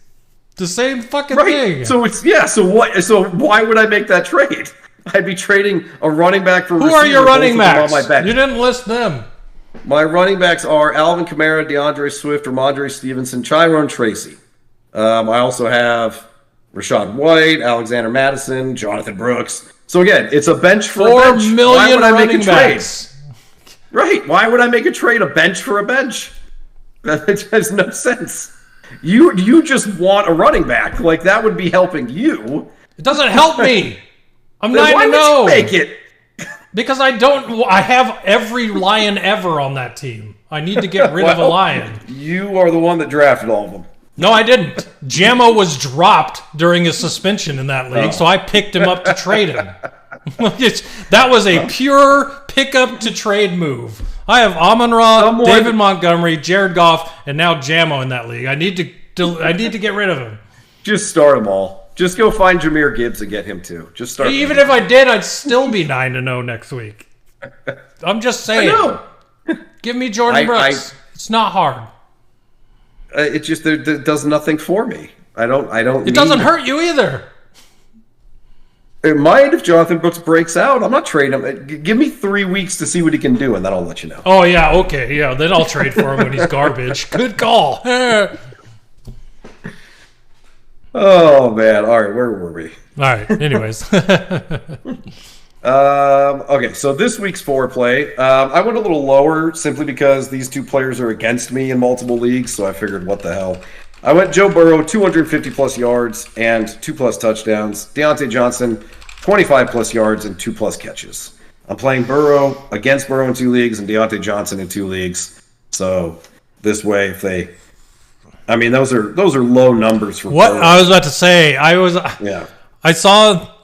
the same fucking thing. So So why would I make that trade? I'd be trading a running back for a receiver. Who are your running backs? On my bench. You didn't list them. My running backs are Alvin Kamara, DeAndre Swift, Ramondre Stevenson, Tyrone Tracy. I also have Rashad White, Alexander Madison, Jonathan Brooks. So again, it's a bench for a bench. 4 million running backs. Right. Why would I make a trade? A bench for a bench? That has no sense. You just want a running back. Like, that would be helping you. It doesn't help me. I'm 9-0. Why would you make it? Because I have every Lion ever on that team. I need to get rid of a Lion. You are the one that drafted all of them. No, I didn't. Jammo was dropped during his suspension in that league, so I picked him up to trade him. That was a pure pick-up to trade move. I have Amon-Ra, David Montgomery, Jared Goff, and now Jammo in that league. I need to get rid of him. Just start them all. Just go find Jahmyr Gibbs and get him too. Just start. Even if I did, I'd still be 9-0 next week. I'm just saying. I know. Give me Jordan Brooks. It's not hard. It just it does nothing for me. I don't. It doesn't hurt you either. It might if Jonathan Brooks breaks out. I'm not trading him. Give me 3 weeks to see what he can do, and then I'll let you know. Oh, yeah, okay. Yeah, then I'll trade for him when he's garbage. Good call. Oh, man. All right, where were we? All right, anyways. Okay, so this week's foreplay, I went a little lower simply because these two players are against me in multiple leagues, so I figured, what the hell. I went Joe Burrow, 250-plus yards and 2+ touchdowns. Deontay Johnson, 25+ yards and 2+ catches. I'm playing Burrow against Burrow in 2 leagues and Deontay Johnson in 2 leagues. So this way, if they, I mean, those are low numbers for what Burrow. I was about to say. I saw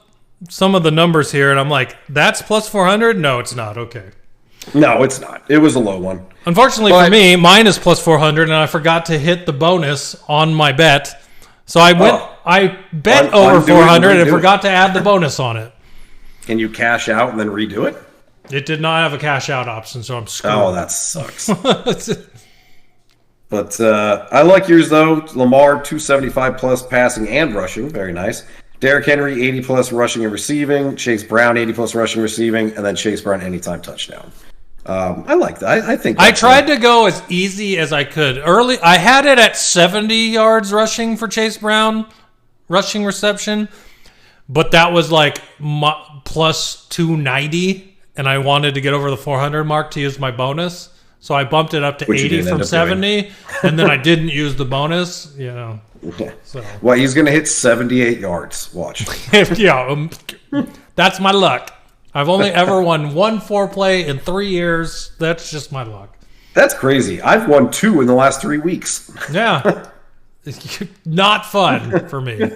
some of the numbers here, and I'm like, that's plus 400? No, it's not. Okay. No, it's not. It was a low one. Unfortunately for me, mine is plus 400, and I forgot to hit the bonus on my bet. So I bet over 400 and forgot to add the bonus on it. Can you cash out and then redo it? It did not have a cash out option, so I'm screwed. Oh, that sucks. But I like yours, though. Lamar, 275+ passing and rushing. Very nice. Derrick Henry, 80+ rushing and receiving. Chase Brown, 80+ rushing and receiving. And then Chase Brown, anytime touchdown. I like that. I think I tried to go as easy as I could. Early, I had it at 70 yards rushing for Chase Brown, rushing reception. But that was like plus 290. And I wanted to get over the 400 mark to use my bonus. So I bumped it up to 80 from 70. And then I didn't use the bonus, Okay. So. Well, he's going to hit 78 yards. Watch. Yeah, that's my luck. I've only ever won 1 4-play in 3 years. That's just my luck. That's crazy. I've won 2 in the last 3 weeks. Yeah. Not fun for me.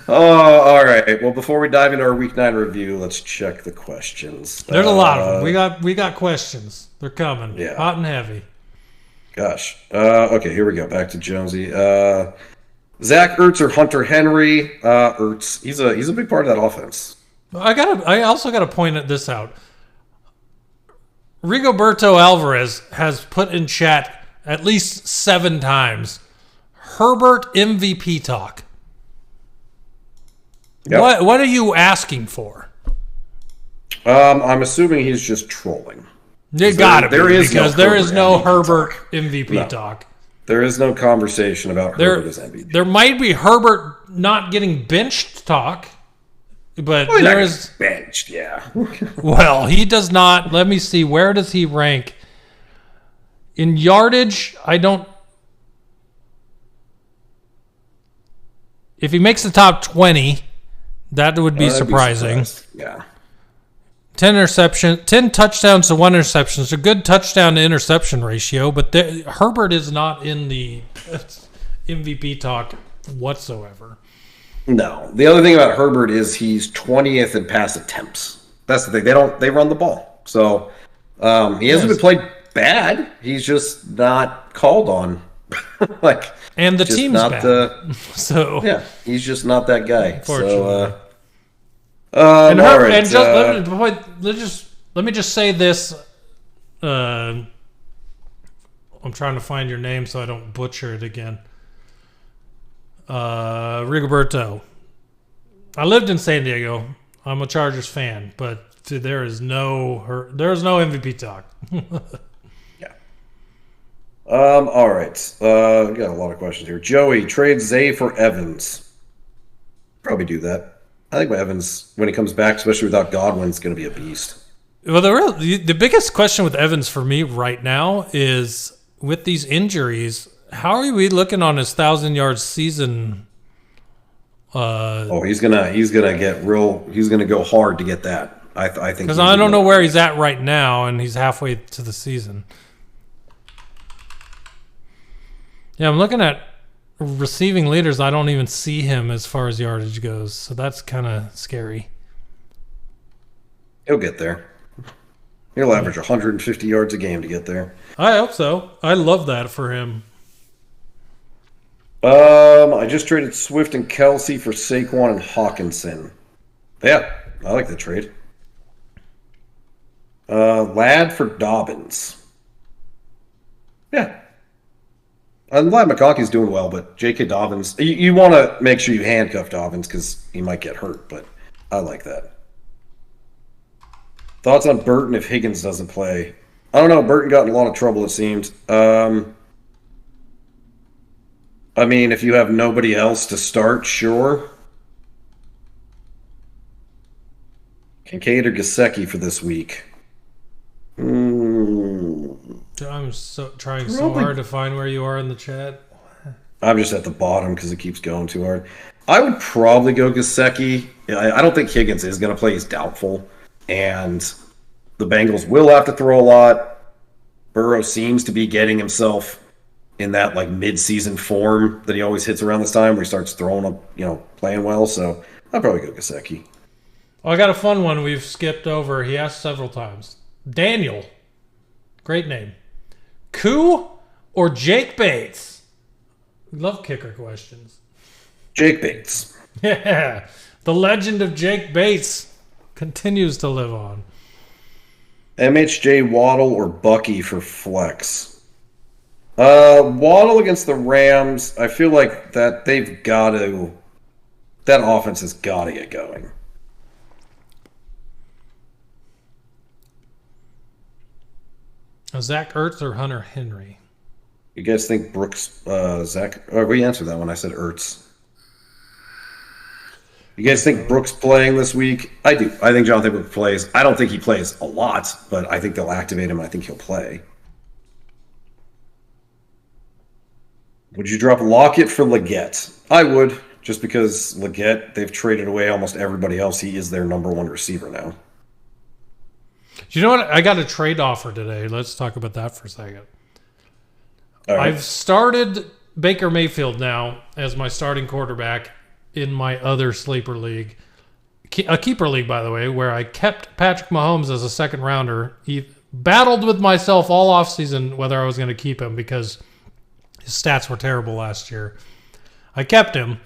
Oh, all right. Well, before we dive into our Week 9 review, let's check the questions. There's a lot of them. We got questions. They're coming. Yeah. Hot and heavy. Gosh. Okay, here we go. Back to Jonesy. Zach Ertz or Hunter Henry? Ertz. He's a big part of that offense. I also got to point this out. Rigoberto Alvarez has put in chat at least 7 times. Herbert MVP talk. Yep. What are you asking for? I'm assuming he's just trolling. You got to be, because there is no Herbert MVP talk. There is no conversation about Herbert as MVP. There might be Herbert not getting benched talk, but there is benched. Yeah. Well, he does not. Let me see. Where does he rank in yardage? I don't. If he makes the top 20, that would be surprising. Yeah. 10 touchdowns to 1 interception. It's a good touchdown to interception ratio, but Herbert is not in the MVP talk whatsoever. No. The other thing about Herbert is he's 20th in pass attempts. That's the thing. They run the ball. So he hasn't been played bad. He's just not called on. And the team's not bad. So yeah, he's just not that guy. Unfortunately. Let me just say this. I'm trying to find your name so I don't butcher it again. Rigoberto. I lived in San Diego. I'm a Chargers fan, but there is no MVP talk. Yeah. All right. We got a lot of questions here. Joey, trade Zay for Evans. Probably do that. I think Evans, when he comes back, especially without Godwin, is going to be a beast. Well, the biggest question with Evans for me right now is, with these injuries, how are we looking on his 1,000-yard season? He's gonna get real. He's gonna go hard to get that. I think because I don't know where he's at right now, and he's halfway to the season. Yeah, I'm looking at receiving leaders. I don't even see him as far as yardage goes, so that's kind of scary. He'll get there. He'll average 150 yards a game to get there. I hope so. I love that for him. I just traded Swift and Kelsey for Saquon and Hawkinson. Yeah, I like the trade. Ladd for Dobbins. Yeah. I'm glad McConkey's doing well, but J.K. Dobbins, you want to make sure you handcuff Dobbins because he might get hurt, but I like that. Thoughts on Burton if Higgins doesn't play? I don't know. Burton got in a lot of trouble, it seemed. I mean, if you have nobody else to start, sure. Kincaid or Gesicki for this week? I'm trying so hard to find where you are in the chat. I'm just at the bottom because it keeps going too hard. I would probably go Gesicki. I don't think Higgins is going to play. He's doubtful. And the Bengals will have to throw a lot. Burrow seems to be getting himself in that like mid-season form that he always hits around this time where he starts throwing up, playing well. So I'll probably go Gesicki. Oh, I got a fun one we've skipped over. He asked several times. Daniel. Great name. Koo or Jake Bates? Love kicker questions. Jake Bates. Yeah. The legend of Jake Bates continues to live on. MHJ Waddle or Bucky for flex? Waddle against the Rams, I feel like that that offense has got to get going. Zach Ertz or Hunter Henry? You guys think Brooks, Zach? We answered that when I said Ertz. You guys think Brooks playing this week? I do. I think Jonathan Brooks plays. I don't think he plays a lot, but I think they'll activate him. I think he'll play. Would you drop Lockett for Leggett? I would, just because Leggett, they've traded away almost everybody else. He is their number one receiver now. You know what? I got a trade offer today. Let's talk about that for a second. All right. I've started Baker Mayfield now as my starting quarterback in my other sleeper league. A keeper league, by the way, where I kept Patrick Mahomes as a second rounder. He battled with myself all offseason whether I was going to keep him because his stats were terrible last year. I kept him,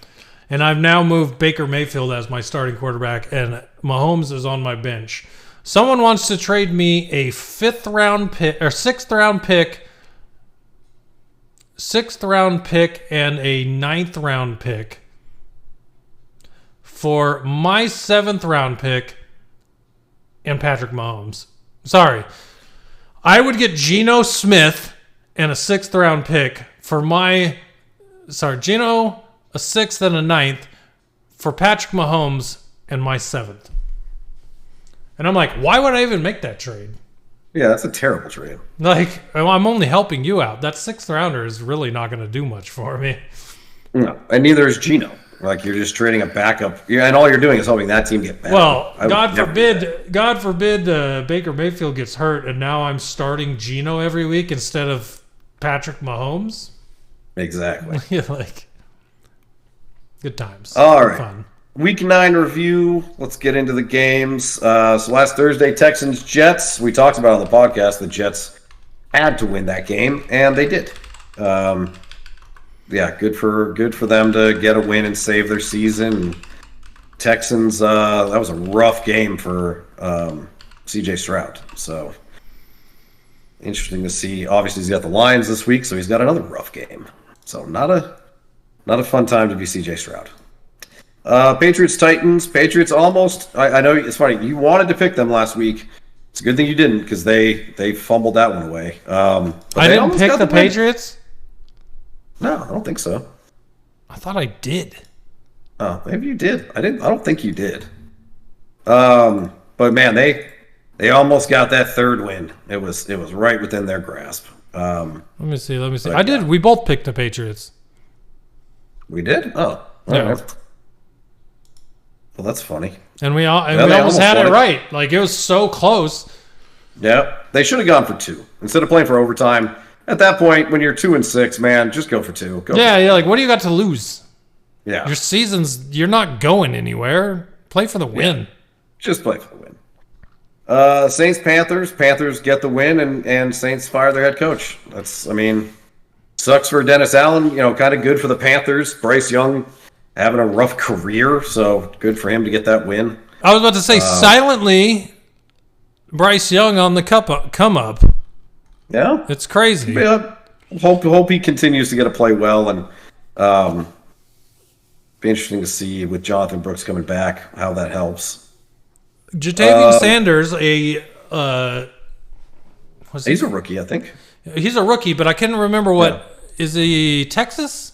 and I've now moved Baker Mayfield as my starting quarterback, and Mahomes is on my bench. Someone wants to trade me a sixth round pick, and a ninth round pick for my seventh round pick and Patrick Mahomes. Sorry. I would get Geno Smith and a sixth round pick for Geno, a sixth and a ninth for Patrick Mahomes and my seventh. And I'm like, why would I even make that trade? Yeah, that's a terrible trade. Like, I'm only helping you out. That sixth rounder is really not going to do much for me. No, and neither is Geno. Like, you're just trading a backup, and all you're doing is helping that team get better. Well, God forbid Baker Mayfield gets hurt, and now I'm starting Geno every week instead of Patrick Mahomes. Exactly. Like, good times. All right. Fun. Week 9 review. Let's get into the games. So last Thursday, Texans-Jets. We talked about on the podcast the Jets had to win that game, and they did. Yeah, good for them to get a win and save their season. Texans, that was a rough game for C.J. Stroud. So interesting to see. Obviously, he's got the Lions this week, so he's got another rough game. So not a fun time to be C.J. Stroud. Patriots-Titans. Patriots almost. I know it's funny. You wanted to pick them last week. It's a good thing you didn't because they fumbled that one away. I didn't pick the Patriots? No, I don't think so. I thought I did. Oh, maybe you did. I don't think you did. But man, they almost got that third win. It was right within their grasp. Let me see. I did. We both picked the Patriots. We did? Oh. Yeah. Right. Well, that's funny. And we almost had it right. Like, it was so close. Yeah. They should have gone for 2. Instead of playing for overtime, at that point, when you're 2-6, man, just go for 2. Yeah, like, what do you got to lose? Yeah. Your season's, you're not going anywhere. Play for the win. Yeah. Just play for the win. Saints, Panthers. Panthers get the win, and Saints fire their head coach. Sucks for Dennis Allen. Kind of good for the Panthers. Bryce Young having a rough career, so good for him to get that win. I was about to say, silently, Bryce Young on the come up. Yeah. It's crazy. Yeah. Hope he continues to get to play well, and be interesting to see with Jonathan Brooks coming back how that helps. Jatavian Sanders, he's a rookie, I think. He's a rookie, but I can't remember is he Texas?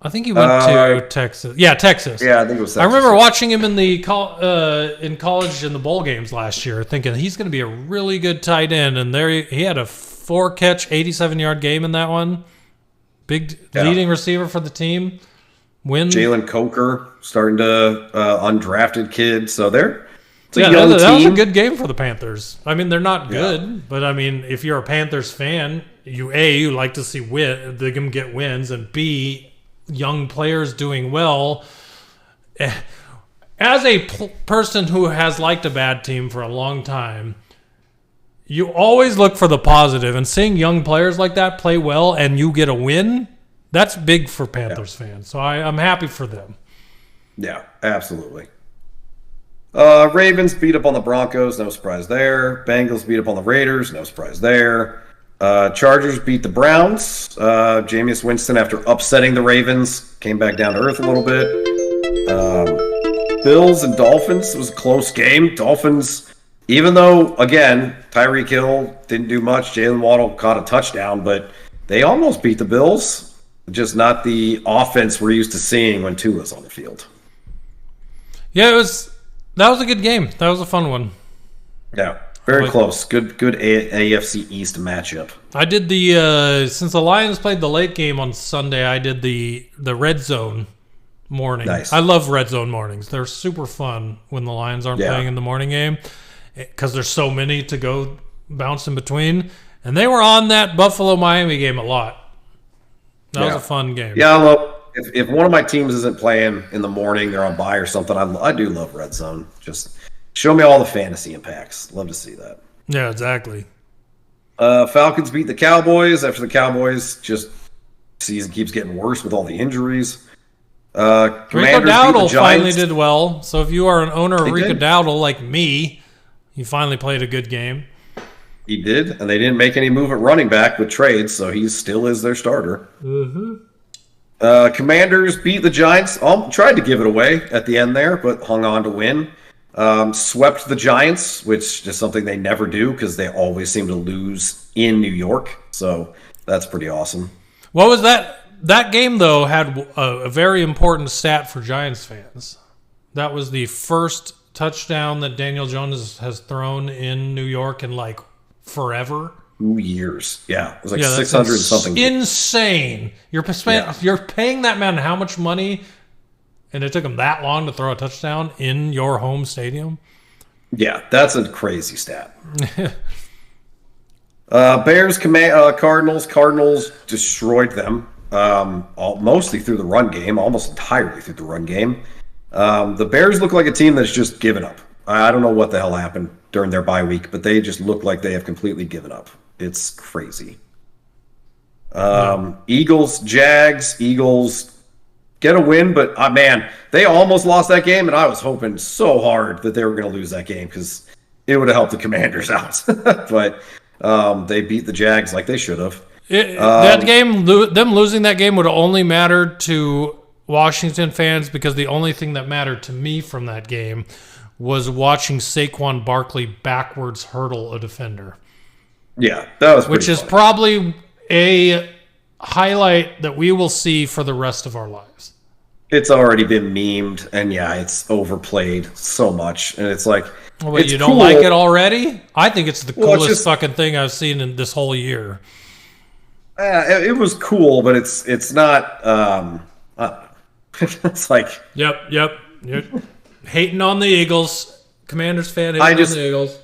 I think he went to Texas. Yeah, Texas. Yeah, I think it was Texas. I remember watching him in college in the bowl games last year, thinking he's going to be a really good tight end, and there he had a 4-catch, 87-yard game in that one. Big leading receiver for the team. Jalen Coker starting to undrafted kid, so they're that was a good game for the Panthers. I mean, they're not good, but I mean, if you're a Panthers fan, you like to see them get wins, and B, young players doing well. As a person who has liked a bad team for a long time, you always look for the positive, and seeing young players like that play well and you get a win, that's big for Panthers fans. So I'm happy for them. Yeah, absolutely. Ravens beat up on the Broncos, no surprise there. Bengals beat up on the Raiders, no surprise there. Chargers beat the Browns. Jameis Winston, after upsetting the Ravens, came back down to earth a little bit. Bills and Dolphins, it was a close game. Dolphins, even though, again, Tyreek Hill didn't do much, Jalen Waddle caught a touchdown, but they almost beat the Bills. Just not the offense we're used to seeing when Tua's on the field. Yeah, that was a good game. That was a fun one. Yeah, very close. Good AFC East matchup. I did since the Lions played the late game on Sunday, I did the red zone morning. Nice. I love red zone mornings. They're super fun when the Lions aren't playing in the morning game because there's so many to go bounce in between. And they were on that Buffalo-Miami game a lot. That was a fun game. Yeah, well, if one of my teams isn't playing in the morning, they're on bye or something, I do love red zone. Just show me all the fantasy impacts. Love to see that. Yeah, exactly. Falcons beat the Cowboys after the Cowboys season keeps getting worse with all the injuries. Rico Dowdle finally did well. So if you are an owner of Rico Dowdle like me, he finally played a good game. He did, and they didn't make any move at running back with trades, so he still is their starter. Mm-hmm. Commanders beat the Giants. Tried to give it away at the end there, but hung on to win. Swept the Giants, which is something they never do because they always seem to lose in New York. So that's pretty awesome. What was that? That game, though, had a very important stat for Giants fans. That was the first touchdown that Daniel Jones has thrown in New York in forever. 2 years. Yeah. It was 600 and something. Insane. You're paying that man how much money, and it took him that long to throw a touchdown in your home stadium? Yeah, that's a crazy stat. Bears, Cardinals. Cardinals destroyed them mostly through the run game, almost entirely through the run game. The Bears look like a team that's just given up. I don't know what the hell happened during their bye week, but they just look like they have completely given up. It's crazy. Eagles, Jags. Eagles get a win, but man, they almost lost that game, and I was hoping so hard that they were going to lose that game because it would have helped the Commanders out. But they beat the Jags like they should have. That game, them losing that game would have only mattered to Washington fans because the only thing that mattered to me from that game was watching Saquon Barkley backwards hurdle a defender. Yeah, that was which is funny. Probably a highlight that we will see for the rest of our lives. It's already been memed, and it's overplayed so much, and it's like, you don't like it already? I think it's the coolest fucking thing I've seen in this whole year. It was cool, but it's not. It's like, yep. You're hating on the Eagles, Commanders fan hating on the Eagles.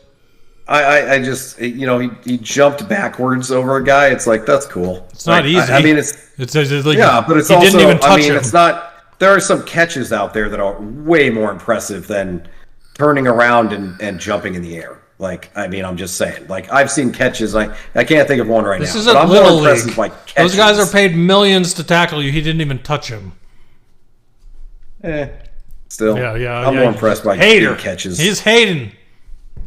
I just, he jumped backwards over a guy. It's like, that's cool. It's not easy. I mean, it's like, yeah, but it's he also, didn't even touch him. It's not. There are some catches out there that are way more impressive than turning around and jumping in the air. Like, I mean, I'm just saying. Like, I've seen catches. I can't think of one right now. This is a little league. Those guys are paid millions to tackle you. He didn't even touch him. Still, I'm more impressed by big catches. He's hating.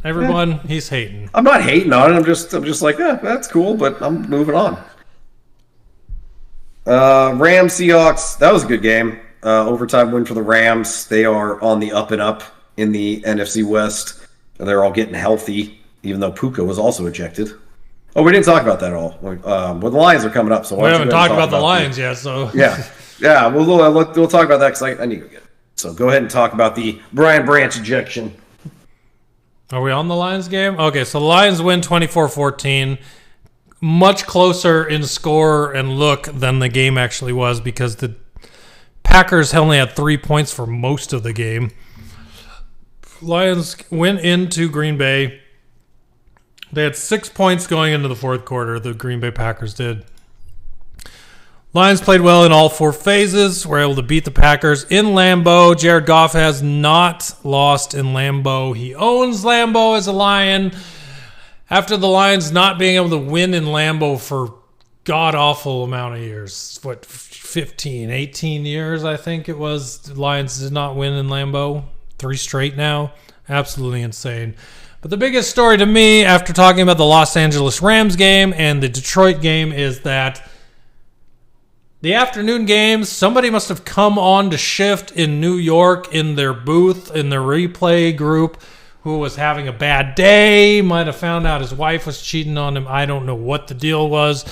Everyone, he's hating. I'm not hating on it. I'm just like, that's cool, but I'm moving on. Rams Seahawks. That was a good game. Overtime win for the Rams. They are on the up and up in the NFC West. They're all getting healthy, even though Puka was also ejected. Oh, we didn't talk about that at all. Well, the Lions are coming up, so we haven't talked about the Lions yet. So yeah. We'll talk about that because I need to go get it. So go ahead and talk about the Brian Branch ejection. Are we on the Lions game? Okay, so the Lions win 24-14. Much closer in score and look than the game actually was because the Packers only had 3 points for most of the game. Lions went into Green Bay. They had 6 points going into the fourth quarter, the Green Bay Packers did. Lions played well in all 4 phases. Were able to beat the Packers in Lambeau. Jared Goff has not lost in Lambeau. He owns Lambeau as a Lion. After the Lions not being able to win in Lambeau for god-awful amount of years. 15, 18 years, I think it was. The Lions did not win in Lambeau. 3 straight now. Absolutely insane. But the biggest story to me after talking about the Los Angeles Rams game and the Detroit game is that the afternoon games, somebody must have come on to shift in New York in their booth, in their replay group, who was having a bad day, might have found out his wife was cheating on him. I don't know what the deal was.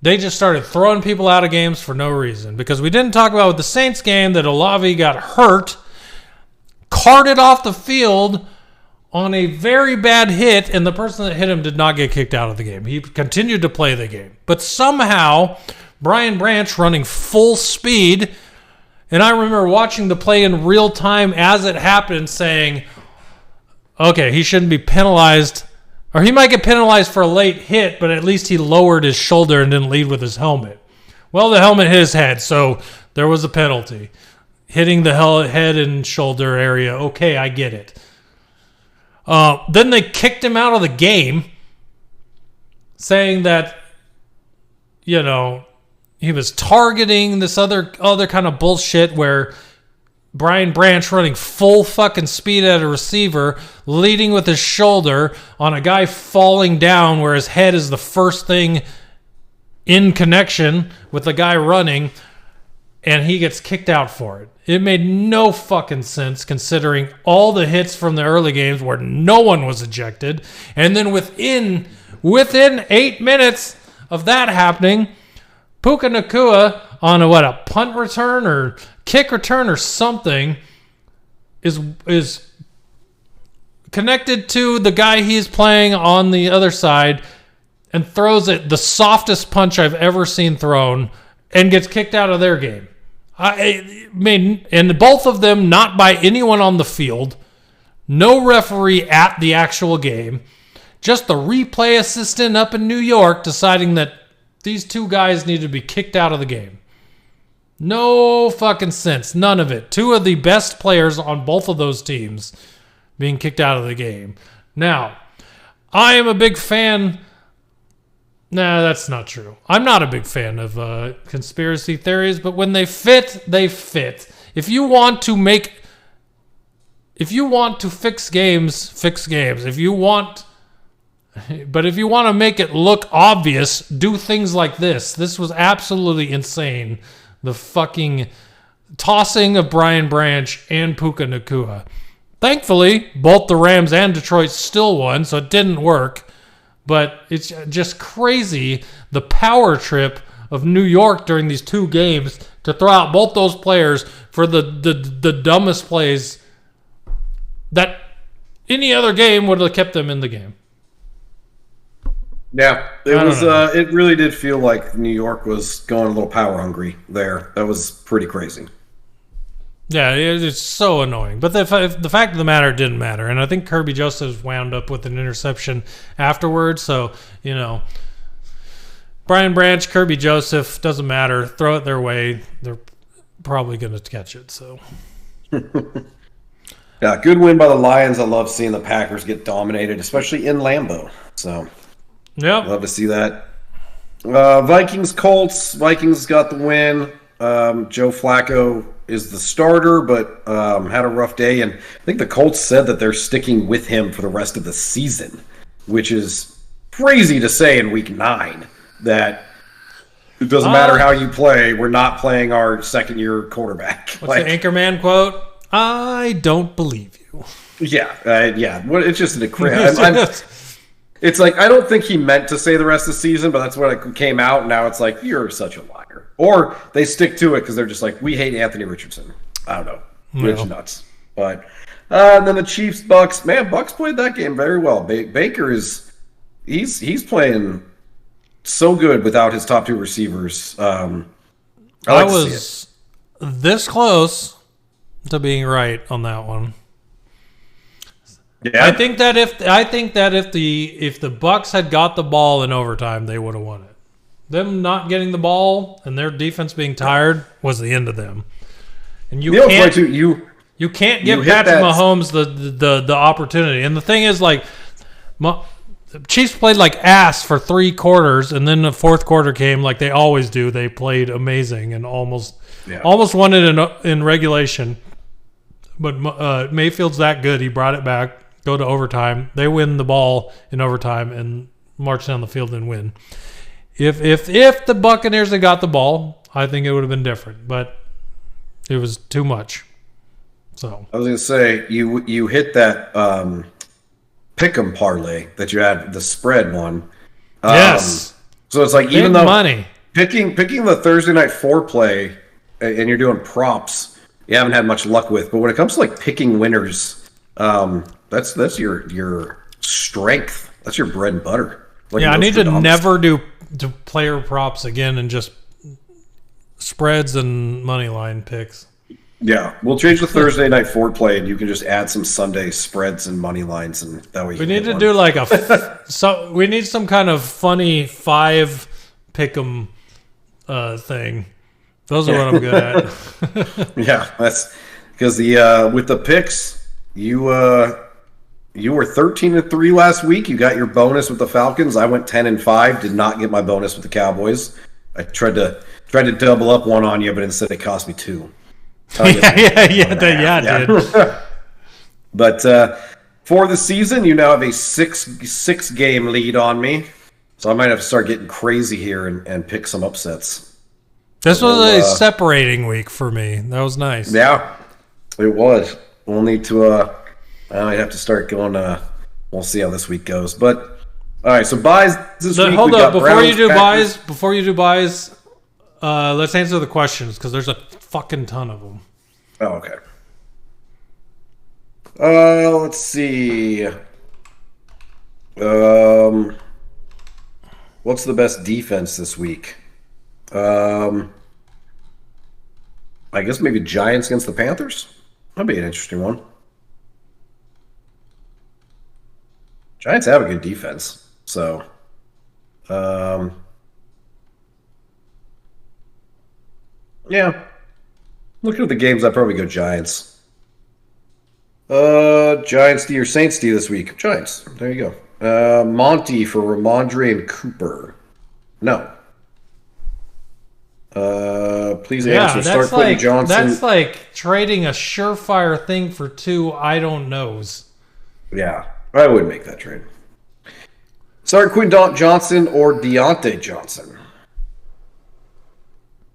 They just started throwing people out of games for no reason. Because we didn't talk about with the Saints game that Olave got hurt, carted off the field on a very bad hit, and the person that hit him did not get kicked out of the game. He continued to play the game. But somehow, Brian Branch running full speed, and I remember watching the play in real time as it happened saying, okay, he shouldn't be penalized, or he might get penalized for a late hit, but at least he lowered his shoulder and didn't lead with his helmet. Well, the helmet hit his head, so there was a penalty. Hitting the head and shoulder area, okay, I get it. Then they kicked him out of the game, saying that, he was targeting this other kind of bullshit where Brian Branch running full fucking speed at a receiver, leading with his shoulder on a guy falling down where his head is the first thing in connection with the guy running, and he gets kicked out for it. It made no fucking sense considering all the hits from the early games where no one was ejected. And then within 8 minutes of that happening, Puka Nacua on a punt return or kick return or something is connected to the guy he's playing on the other side and throws it the softest punch I've ever seen thrown and gets kicked out of their game. And both of them not by anyone on the field, no referee at the actual game, just the replay assistant up in New York deciding that these two guys need to be kicked out of the game. No fucking sense. None of it. 2 of the best players on both of those teams being kicked out of the game. Now, I am a big fan. Nah, that's not true. I'm not a big fan of conspiracy theories, but when they fit, they fit. If you want to fix games, fix games. If you want to make it look obvious, do things like this. This was absolutely insane. The fucking tossing of Brian Branch and Puka Nacua. Thankfully, both the Rams and Detroit still won, so it didn't work. But it's just crazy, the power trip of New York during these 2 games to throw out both those players for the dumbest plays that any other game would have kept them in the game. Yeah, it really did feel like New York was going a little power hungry there. That was pretty crazy. Yeah, it's so annoying. But the fact of the matter, it didn't matter. And I think Kirby Joseph wound up with an interception afterwards. So, Brian Branch, Kirby Joseph, doesn't matter. Throw it their way. They're probably going to catch it. So, yeah, good win by the Lions. I love seeing the Packers get dominated, especially in Lambeau. So, yeah, love to see that. Vikings, Colts. Vikings got the win. Joe Flacco is the starter, but had a rough day. And I think the Colts said that they're sticking with him for the rest of the season, which is crazy to say in week 9. That it doesn't matter how you play. We're not playing our second-year quarterback. What's the Anchorman quote? I don't believe you. Yeah. Well, it's just it's like, I don't think he meant to say the rest of the season, but that's what it came out. And now it's like, you're such a liar. Or they stick to it because they're just like, we hate Anthony Richardson. I don't know. It's nuts. But and then the Chiefs, Bucks. Man, Bucks played that game very well. Baker he's playing so good without his top 2 receivers. I was this close to being right on that one. Yeah. I think that if the Bucks had got the ball in overtime, they would have won it. Them not getting the ball and their defense being tired was the end of them. And you can't give Patrick Mahomes the opportunity. And the thing is, like, the Chiefs played like ass for 3 quarters, and then the fourth quarter came like they always do. They played amazing and almost won it in regulation. But Mayfield's that good. He brought it back, go to overtime. They win the ball in overtime and march down the field and win. If the Buccaneers had got the ball, I think it would have been different. But it was too much. So I was going to say, you hit that pick'em parlay that you had, the spread one. Yes. So it's like, big even though money. Picking the Thursday night foreplay and you're doing props, you haven't had much luck with. But when it comes to like picking winners, that's your strength. That's your bread and butter. Like, I need to never do player props again and just spreads and money line picks. Yeah, we'll change the Thursday night foreplay, and you can just add some Sunday spreads and money lines, and that way. We need to do like we need some kind of funny 5 pick'em thing. Those are what I'm good at. Yeah, that's because with the picks, you were 13-3 last week. You got your bonus with the Falcons. I went 10-5. Did not get my bonus with the Cowboys. I tried to double up one on you, but instead it cost me 2. It did. But for the season, you now have a 6 game lead on me, so I might have to start getting crazy here and pick some upsets. This was a separating week for me. That was nice. Yeah, it was. We'll need to. I have to start going. We'll see how this week goes. But all right, so buys this week. Hold up, before you do buys. Let's answer the questions because there's a fucking ton of them. Oh, okay. Let's see. What's the best defense this week? I guess maybe Giants against the Panthers. That'd be an interesting one. Giants have a good defense, so. Yeah. Looking at the games, I'd probably go Giants. Giants D or Saints D this week. Giants. There you go. Monty for Ramondre and Cooper. No. Please answer. Start Quentin Johnson. That's like trading a surefire thing for 2 I don't knows. Yeah, I would make that trade. Start Quentin Johnson or Deontay Johnson.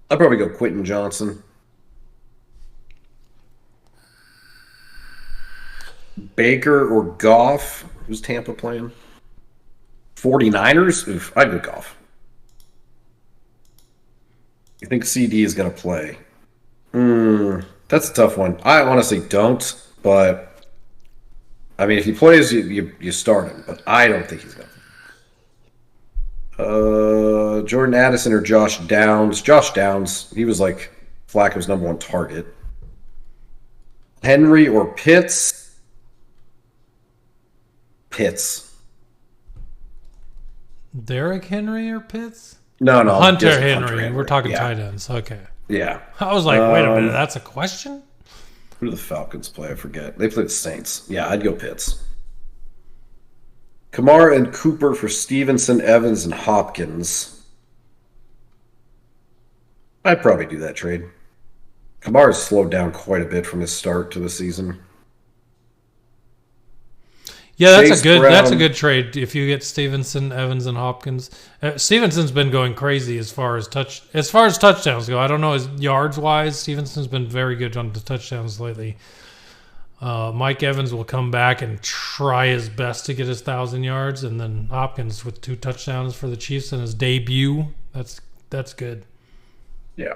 I'd probably go Quentin Johnson. Baker or Goff. Who's Tampa playing? 49ers? Oof, I'd go Goff. You think CD is going to play? That's a tough one. I honestly don't, but I mean, if he plays, you start him, but I don't think he's going to. Jordan Addison or Josh Downs? Josh Downs. He was like Flacco's #1 target. Henry or Pitts? Pitts. Derrick Henry or Pitts? No. Hunter Henry. We're talking tight ends. Okay. Yeah. I was like, wait a minute. That's a question? Who do the Falcons play? I forget. They play the Saints. Yeah, I'd go Pitts. Kamara and Cooper for Stevenson, Evans, and Hopkins. I'd probably do that trade. Kamara's slowed down quite a bit from his start to the season. Yeah, that's a good trade if you get Stevenson, Evans, and Hopkins. Stevenson's been going crazy as far as touchdowns go. I don't know as yards wise. Stevenson's been very good on the touchdowns lately. Mike Evans will come back and try his best to get his 1,000 yards, and then Hopkins with 2 touchdowns for the Chiefs in his debut. That's good. Yeah.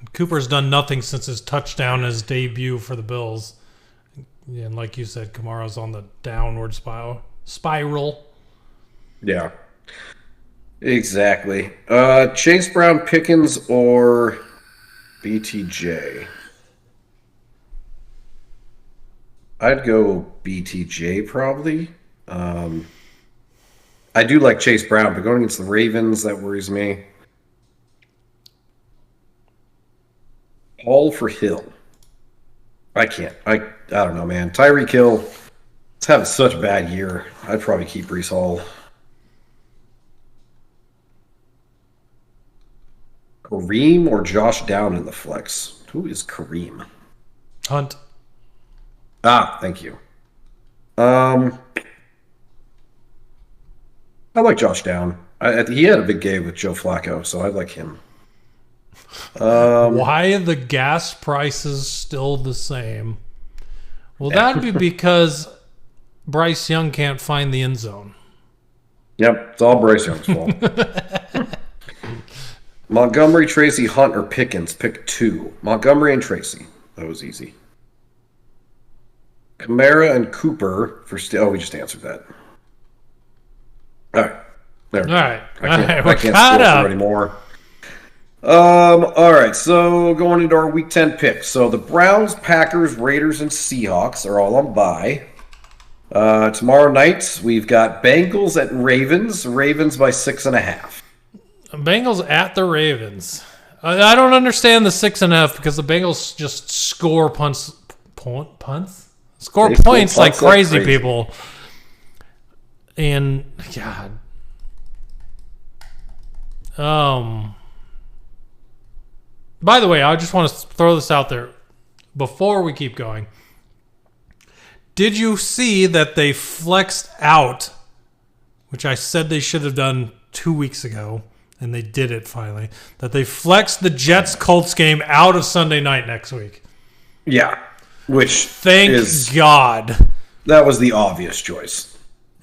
And Cooper's done nothing since his touchdown, his debut for the Bills. Yeah, and like you said, Kamara's on the downward spiral. Yeah. Exactly. Chase Brown, Pickens, or BTJ? I'd go BTJ probably. I do like Chase Brown, but going against the Ravens, that worries me. Hall for Hill. I can't. I don't know, man. Tyreek Hill is having such a bad year. I'd probably keep Breece Hall. Kareem or Josh Down in the flex? Who is Kareem? Hunt. Thank you. I like Josh Down. He had a big game with Joe Flacco, so I like him. Why are the gas prices still the same? Well, that'd be because Bryce Young can't find the end zone. Yep, it's all Bryce Young's fault. Montgomery, Tracy, Hunt, or Pickens? Pick 2. Montgomery and Tracy. That was easy. Kamara and Cooper for we just answered that. All right. There. All right. I can't scroll through anymore. All right. So going into our Week 10 picks. So the Browns, Packers, Raiders, and Seahawks are all on bye. Tomorrow night we've got Bengals at Ravens. Ravens by 6.5. Bengals at the Ravens. I don't understand the 6.5 because the Bengals just score punts. Score points like crazy people. And God. By the way, I just want to throw this out there before we keep going. Did you see that they flexed out, which I said they should have done 2 weeks ago, and they did it finally, that they flexed the Jets-Colts game out of Sunday night next week? Yeah. Which Thank God. That was the obvious choice.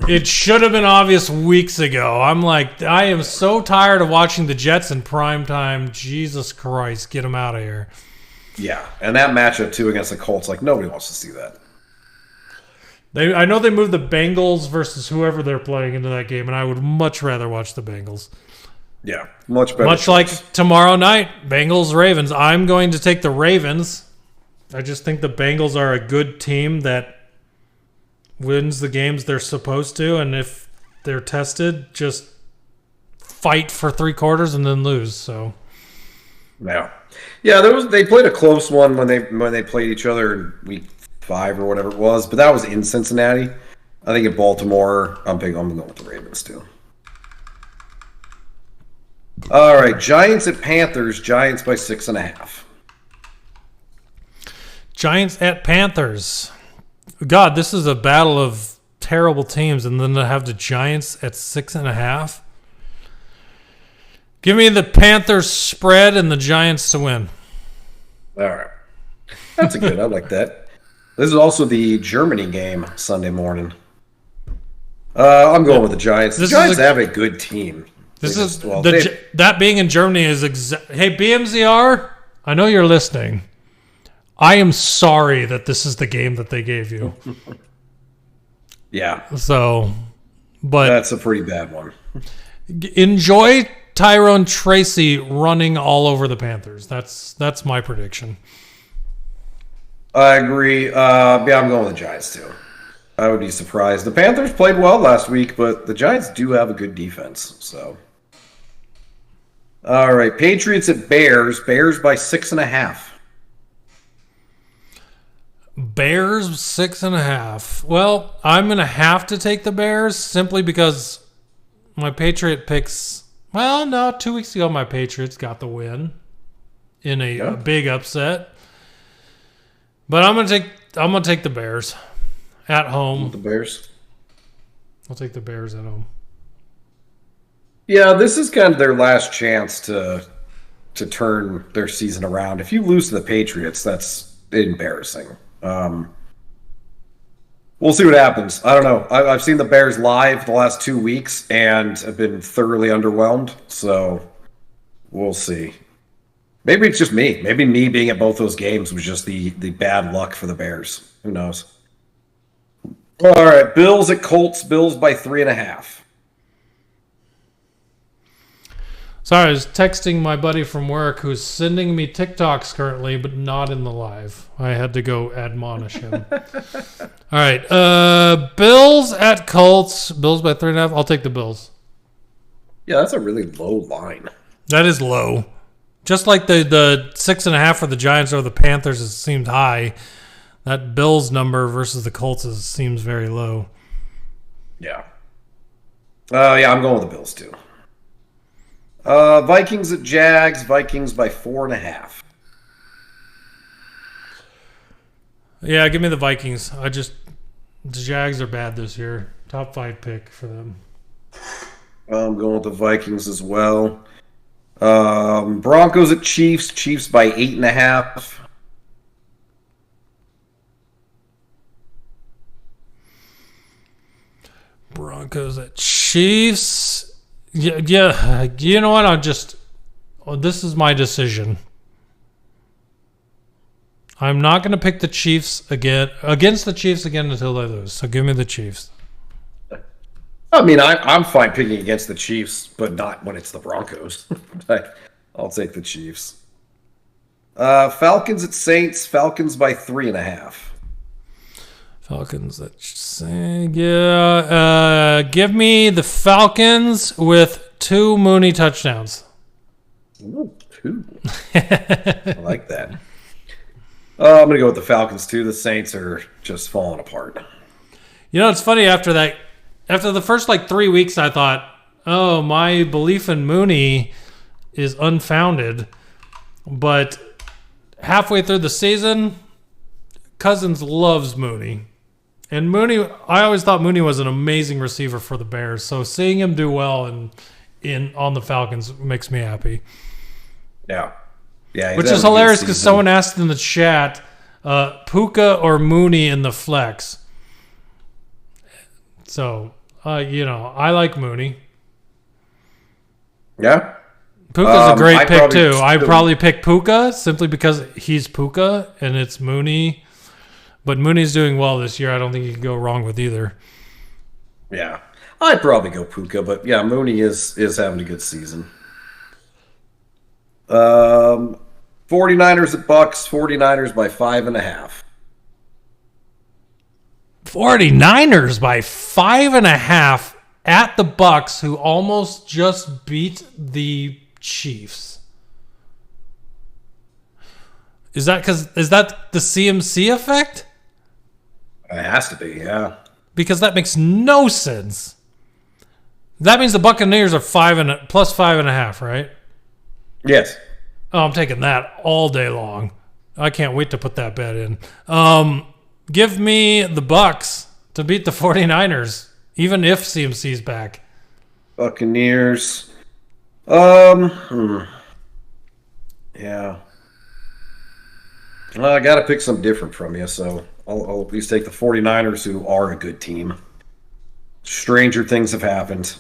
It should have been obvious weeks ago. I'm like, I am so tired of watching the Jets in prime time. Jesus Christ, get them out of here. Yeah, and that matchup, too, against the Colts, like, nobody wants to see that. I know they moved the Bengals versus whoever they're playing into that game, and I would much rather watch the Bengals. Yeah, much better. Much like tomorrow night, Bengals-Ravens. I'm going to take the Ravens. I just think the Bengals are a good team that wins the games they're supposed to, and if they're tested, just fight for 3 quarters and then lose. So, yeah, they played a close one when they played each other in week 5 or whatever it was, but that was in Cincinnati. I think in Baltimore, I'm going with the Ravens too. All right, Giants at Panthers. Giants by 6.5. Giants at Panthers. God, this is a battle of terrible teams, and then to have the Giants at 6.5. Give me the Panthers spread and the Giants to win. All right, that's a good. I like that. This is also the Germany game Sunday morning. I'm going with the Giants. The Giants have a good team. That being in Germany is Hey, BMZR, I know you're listening. I am sorry that this is the game that they gave you. Yeah. So, but that's a pretty bad one. Enjoy Tyrone Tracy running all over the Panthers. That's my prediction. I agree. Yeah, I'm going with the Giants, too. I would be surprised. The Panthers played well last week, but the Giants do have a good defense. So, all right, Patriots at Bears. Bears by 6.5. Bears 6.5. Well, I'm gonna have to take the Bears simply because my Patriot picks. Well, no, 2 weeks ago my Patriots got the win in a big upset. But I'm gonna take the Bears at home. The Bears. I'll take the Bears at home. Yeah, this is kind of their last chance to turn their season around. If you lose to the Patriots, that's embarrassing. We'll see what happens. I don't know. I've seen the Bears live the last 2 weeks and have been thoroughly underwhelmed. So we'll see. Maybe it's just me. Maybe me being at both those games was just the bad luck for the Bears. Who knows? All right, Bills at Colts. Bills by 3.5. Sorry, I was texting my buddy from work who's sending me TikToks currently, but not in the live. I had to go admonish him. All right, Bills at Colts. Bills by 3.5. I'll take the Bills. Yeah, that's a really low line. That is low. Just like the 6.5 for the Giants or the Panthers, it seemed high. That Bills number versus the Colts seems very low. Yeah. Yeah, I'm going with the Bills too. Vikings at Jags. Vikings by 4.5. Yeah, give me the Vikings. The Jags are bad this year. Top 5 pick for them. I'm going with the Vikings as well. Broncos at Chiefs. Chiefs by 8.5. Broncos at Chiefs. Yeah. You know what? This is my decision. I'm not going to pick the Chiefs against the Chiefs again until they lose. So give me the Chiefs. I mean, I'm fine picking against the Chiefs, but not when it's the Broncos. I'll take the Chiefs. Falcons at Saints. Falcons by 3.5. Falcons at Saints. Yeah. Give me the Falcons with 2 Mooney touchdowns. Ooh, 2. I like that. I'm going to go with the Falcons too. The Saints are just falling apart. You know, it's funny after that. After the first 3 weeks, I thought, oh, my belief in Mooney is unfounded. But halfway through the season, Cousins loves Mooney. And Mooney, I always thought Mooney was an amazing receiver for the Bears. So seeing him do well on the Falcons makes me happy. Yeah. Which is hilarious because someone asked in the chat, Puka or Mooney in the flex. So, I like Mooney. Yeah. Puka's a great pick, too. I'd probably pick Puka simply because he's Puka and it's Mooney. But Mooney's doing well this year. I don't think you can go wrong with either. Yeah. I'd probably go Puka, but yeah, Mooney is having a good season. 49ers at Bucks. 49ers by 5.5. 49ers by 5.5 at the Bucks, who almost just beat the Chiefs. Is that the CMC effect? It has to be, yeah. Because that makes no sense. That means the Buccaneers are plus 5.5, right? Yes. Oh, I'm taking that all day long. I can't wait to put that bet in. Give me the Bucks to beat the 49ers, even if CMC's back. Buccaneers. Yeah. Well, I got to pick something different from you, so I'll at least take the 49ers, who are a good team. Stranger things have happened.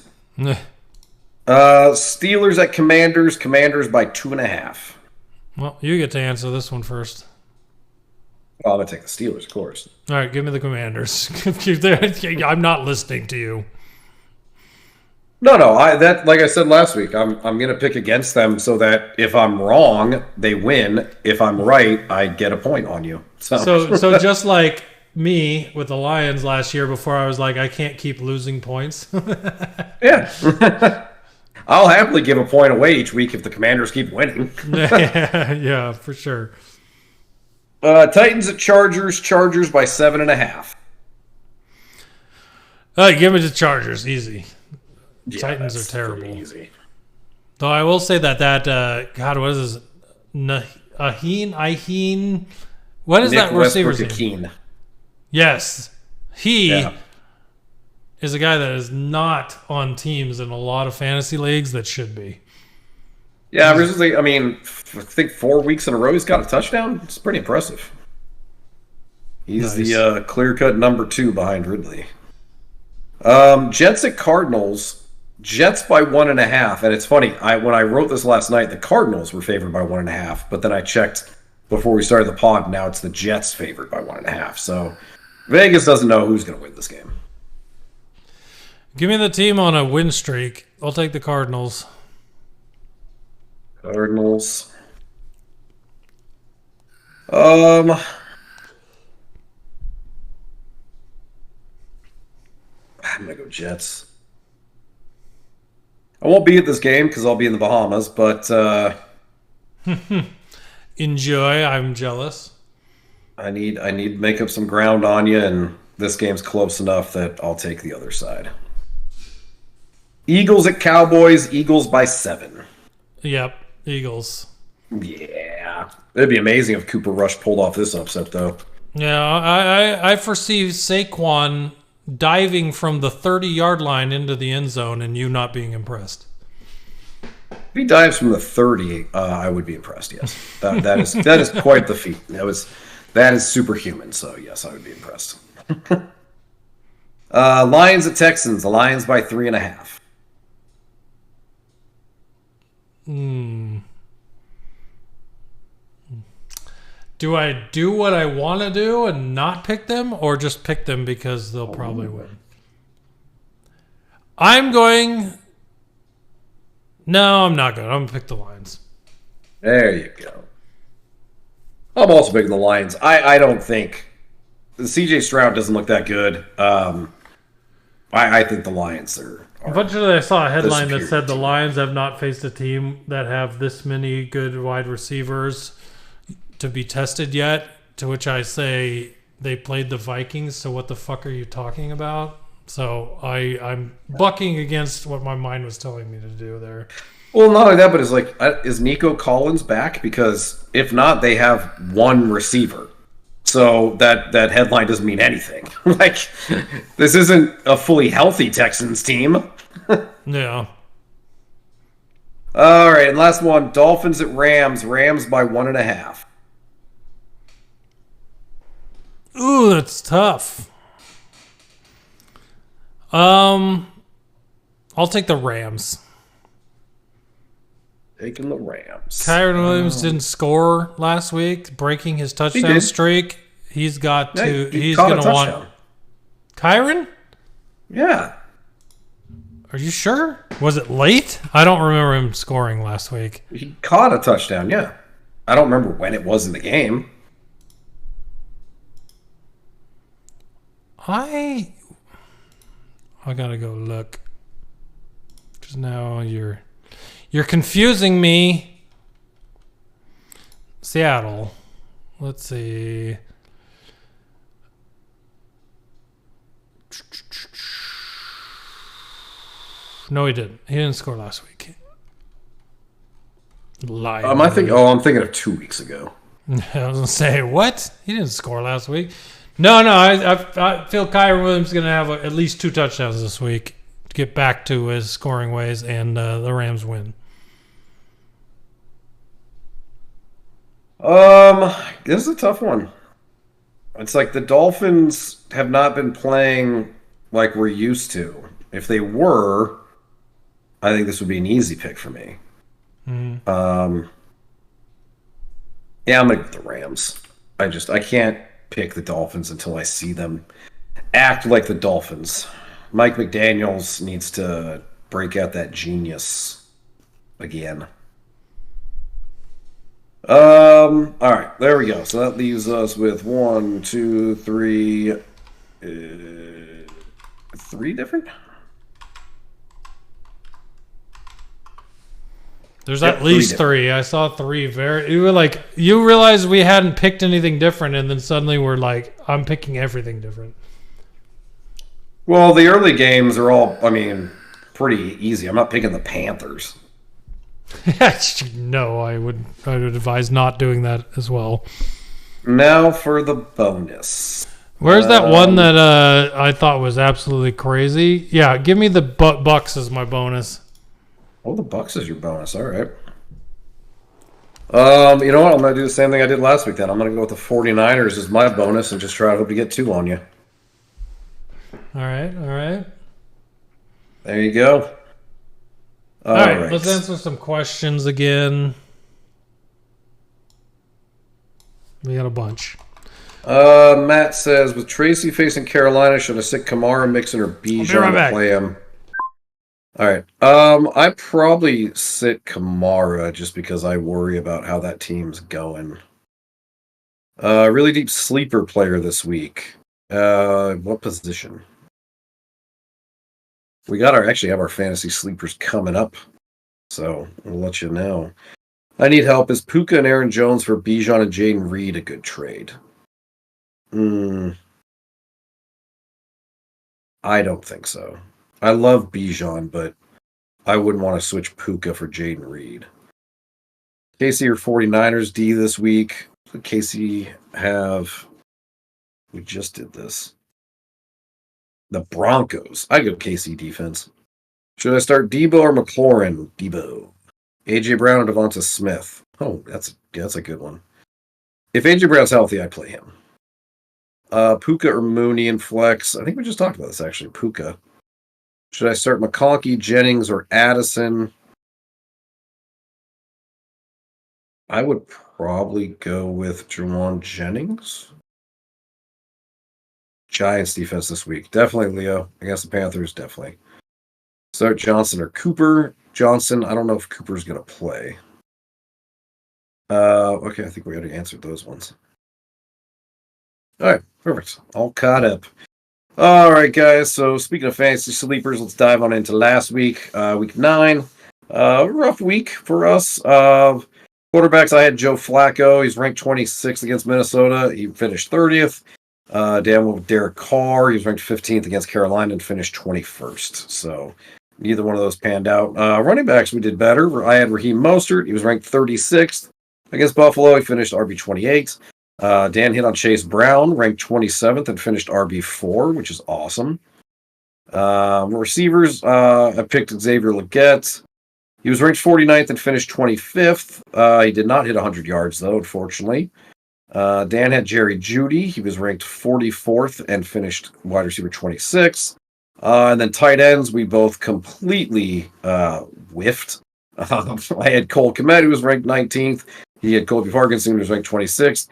Steelers at Commanders. Commanders by 2.5. Well, you get to answer this one first. Well, I'm going to take the Steelers, of course. All right, give me the Commanders. I'm not listening to you. No. Like I said last week, I'm gonna pick against them so that if I'm wrong, they win. If I'm right, I get a point on you. So just like me with the Lions last year, before I was like, I can't keep losing points. Yeah. I'll happily give a point away each week if the Commanders keep winning. Yeah, for sure. Titans at Chargers. Chargers by 7.5. Give me the Chargers, easy. Yeah, Titans are terrible. Easy. Though I will say that God, what is this? Aheen. What is that receiver's name? Yes, he is a guy that is not on teams in a lot of fantasy leagues that should be. Yeah, I mean, I think 4 weeks in a row he's got a touchdown. It's pretty impressive. He's the clear-cut number 2 behind Ridley. Jets at Cardinals. Jets by 1.5, and it's funny. When I wrote this last night, the Cardinals were favored by 1.5, but then I checked before we started the pod. And now it's the Jets favored by 1.5. So Vegas doesn't know who's going to win this game. Give me the team on a win streak. I'll take the Cardinals. Cardinals. I'm gonna go Jets. I won't be at this game because I'll be in the Bahamas, but enjoy. I'm jealous. I need to make up some ground on you, and this game's close enough that I'll take the other side. Eagles at Cowboys. Eagles by 7. Yep, Eagles. Yeah, it'd be amazing if Cooper Rush pulled off this upset, though. Yeah, I foresee Saquon diving from the 30-yard line into the end zone and you not being impressed. If he dives from the 30, I would be impressed. Yes, that is quite the feat. That is superhuman. So yes, I would be impressed. Lions at Texans. The Lions by 3.5. Do I do what I want to do and not pick them, or just pick them because they'll probably win? No, I'm not going. I'm going to pick the Lions. There you go. I'm also picking the Lions. I don't think CJ Stroud doesn't look that good. I think the Lions are. Unfortunately, I saw a headline that said the Lions have not faced a team that have this many good wide receivers to be tested yet, to which I say they played the Vikings, so what the fuck are you talking about? So I'm bucking against what my mind was telling me to do there. Well, not only that, but is Nico Collins back? Because if not, they have one receiver. So that headline doesn't mean anything. This isn't a fully healthy Texans team. Yeah. All right, and last one, Dolphins at Rams. Rams by 1.5. Ooh, that's tough. I'll take the Rams. Taking the Rams. Kyron Williams didn't score last week, breaking his touchdown streak. He's got to. He's going to want. Kyron? Yeah. Are you sure? Was it late? I don't remember him scoring last week. He caught a touchdown. Yeah. I don't remember when it was in the game. I gotta go look. Just now you're confusing me. Seattle. Let's see. No, he didn't. He didn't score last week. I'm thinking of 2 weeks ago. I was gonna say what? He didn't score last week. No. I feel Kyron Williams is gonna have at least 2 touchdowns this week to get back to his scoring ways, and the Rams win. This is a tough one. It's like the Dolphins have not been playing like we're used to. If they were, I think this would be an easy pick for me. Mm-hmm. Yeah, I'm gonna get the Rams. I can't pick the Dolphins until I see them act like the Dolphins. Mike McDaniels needs to break out that genius again. All right, there we go. So that leaves us with 1, 2, 3, 3 different. There's at least 3. I saw 3. You realized we hadn't picked anything different, and then suddenly we're like, I'm picking everything different. Well, the early games are all, pretty easy. I'm not picking the Panthers. No, I would advise not doing that as well. Now for the bonus. Where's that one that I thought was absolutely crazy? Yeah, give me the Bucks as my bonus. Oh, the Bucks is your bonus. All right. You know what? I'm going to do the same thing I did last week then. I'm going to go with the 49ers as my bonus and just try to hope to get 2 on you. All right. There you go. All right, let's answer some questions again. We got a bunch. Matt says, with Tracy facing Carolina, should I sit Kamara, Mixon, or Bijan to play him? All right. I probably sit Kamara just because I worry about how that team's going. Really deep sleeper player this week. What position? We actually have our fantasy sleepers coming up, so we'll let you know. I need help. Is Puka and Aaron Jones for Bijan and Jaden Reed a good trade? I don't think so. I love Bijan, but I wouldn't want to switch Puka for Jaden Reed. Casey or 49ers D this week. Casey have... We just did this. The Broncos. I go KC defense. Should I start Debo or McLaurin? Debo. AJ Brown or Devonta Smith? Oh, that's a good one. If AJ Brown's healthy, I play him. Puka or Mooney and flex. I think we just talked about this actually. Puka. Should I start McConkey, Jennings, or Addison? I would probably go with Juwan Jennings. Giants defense this week. Definitely Leo. Against the Panthers, definitely. Start Johnson or Cooper. Johnson, I don't know if Cooper's going to play. Okay, I think we already answered those ones. All right, perfect. All caught up. All right, guys. So speaking of fantasy sleepers, let's dive on into last week, week 9. Rough week for us. Quarterbacks, I had Joe Flacco. He's ranked 26th against Minnesota. He finished 30th. Dan with Derek Carr. He was ranked 15th against Carolina and finished 21st. So neither one of those panned out. Running backs, we did better. I had Raheem Mostert. He was ranked 36th against Buffalo. He finished RB28. Dan hit on Chase Brown, ranked 27th and finished RB4, which is awesome. Receivers, I picked Xavier Legette. He was ranked 49th and finished 25th. He did not hit 100 yards, though, unfortunately. Dan had Jerry Jeudy. He was ranked 44th and finished wide receiver 26. And then tight ends, we both completely whiffed. I had Cole Kmet, who was ranked 19th. He had Colby Parkinson, who was ranked 26th.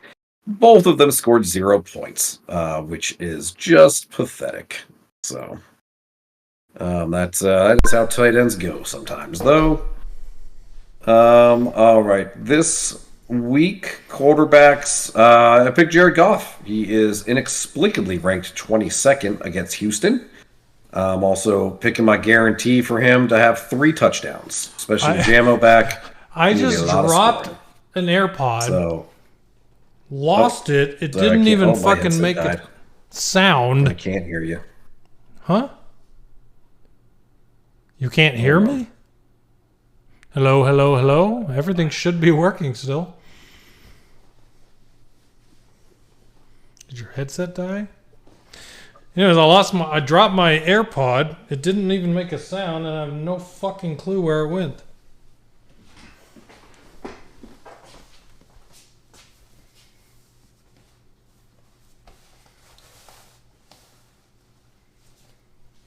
Both of them scored 0 points, which is just pathetic. So that's how tight ends go sometimes, though. All right, this week, quarterbacks, I picked Jared Goff. He is inexplicably ranked 22nd against Houston. I'm also picking my guarantee for him to have 3 touchdowns, especially Jamo back. I just dropped an AirPod, lost it. It didn't even fucking make a sound. I can't hear you. Huh? You can't hear me? Hello, hello, hello? Everything should be working still. Did your headset die? Anyways, I dropped my AirPod. It didn't even make a sound, and I have no fucking clue where it went.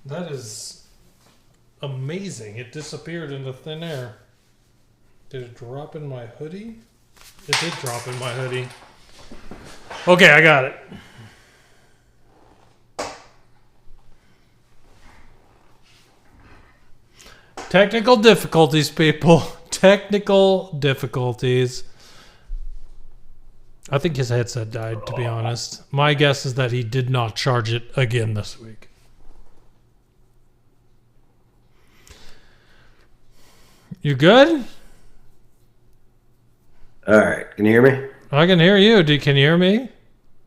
That is amazing. It disappeared into thin air. Did it drop in my hoodie? It did drop in my hoodie. Okay, I got it. Technical difficulties, people. Technical difficulties. I think his headset died, to be honest. My guess is that he did not charge it again this week. You good? All right. Can you hear me? I can hear you. Can you hear me?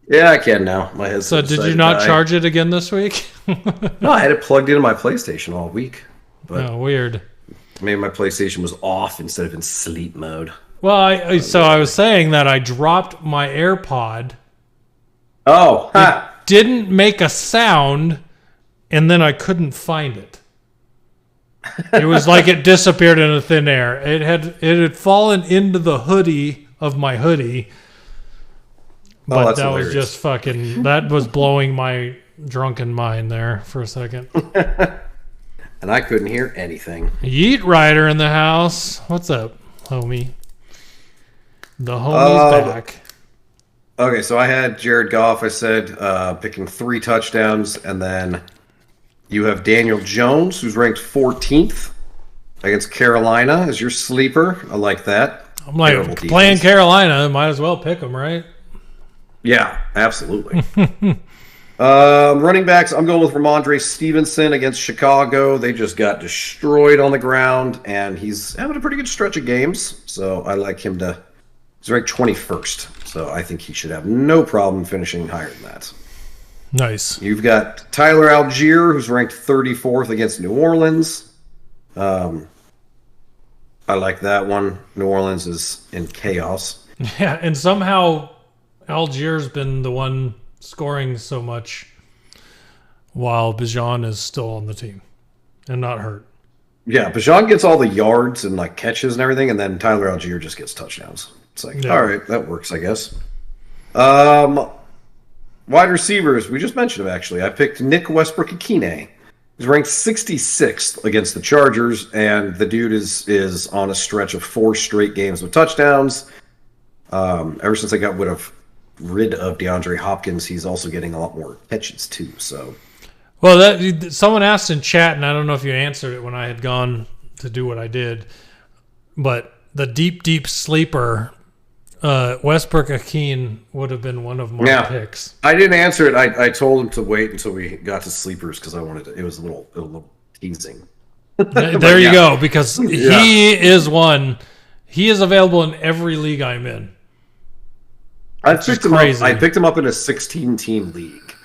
Yeah, I can now. My headset. So did you not charge it again this week? No, I had it plugged into my PlayStation all week. But oh, weird. maybe my PlayStation was off instead of in sleep mode. Well, I was saying that I dropped my AirPod. Oh, ha! It didn't make a sound, and then I couldn't find it. It was like it disappeared into thin air. It had fallen into the hoodie of my hoodie. But that was just fucking... That was blowing my drunken mind there for a second. And I couldn't hear anything. Yeet Rider in the house. What's up, homie? The homie's back. Okay, so I had Jared Goff, I said, picking 3 touchdowns. And then you have Daniel Jones, who's ranked 14th against Carolina as your sleeper. I like that. I'm like, playing Carolina, might as well pick them, right? Yeah, absolutely. Running backs, I'm going with Ramondre Stevenson against Chicago. They just got destroyed on the ground, and he's having a pretty good stretch of games. So I like him to... He's ranked 21st, so I think he should have no problem finishing higher than that. Nice. You've got Tyler Algier, who's ranked 34th against New Orleans. I like that one. New Orleans is in chaos. Yeah, and somehow Algier's been the one scoring so much while Bijan is still on the team and not hurt. Yeah, Bijan gets all the yards and like catches and everything, and then Tyler Algier just gets touchdowns. It's like, all right, that works, I guess. Wide receivers, we just mentioned him, actually. I picked Nick Westbrook-Ikine. He's ranked 66th against the Chargers, and the dude is on a stretch of 4 straight games with touchdowns. Ever since I got rid of DeAndre Hopkins, he's also getting a lot more catches, too. So, well, someone asked in chat, and I don't know if you answered it when I had gone to do what I did, but the deep sleeper... Westbrook-Ikine would have been one of my picks. I didn't answer it. I told him to wait until we got to sleepers because I wanted to. It was a little teasing. There you go, because he is one. He is available in every league I'm in. I picked him up in a 16-team league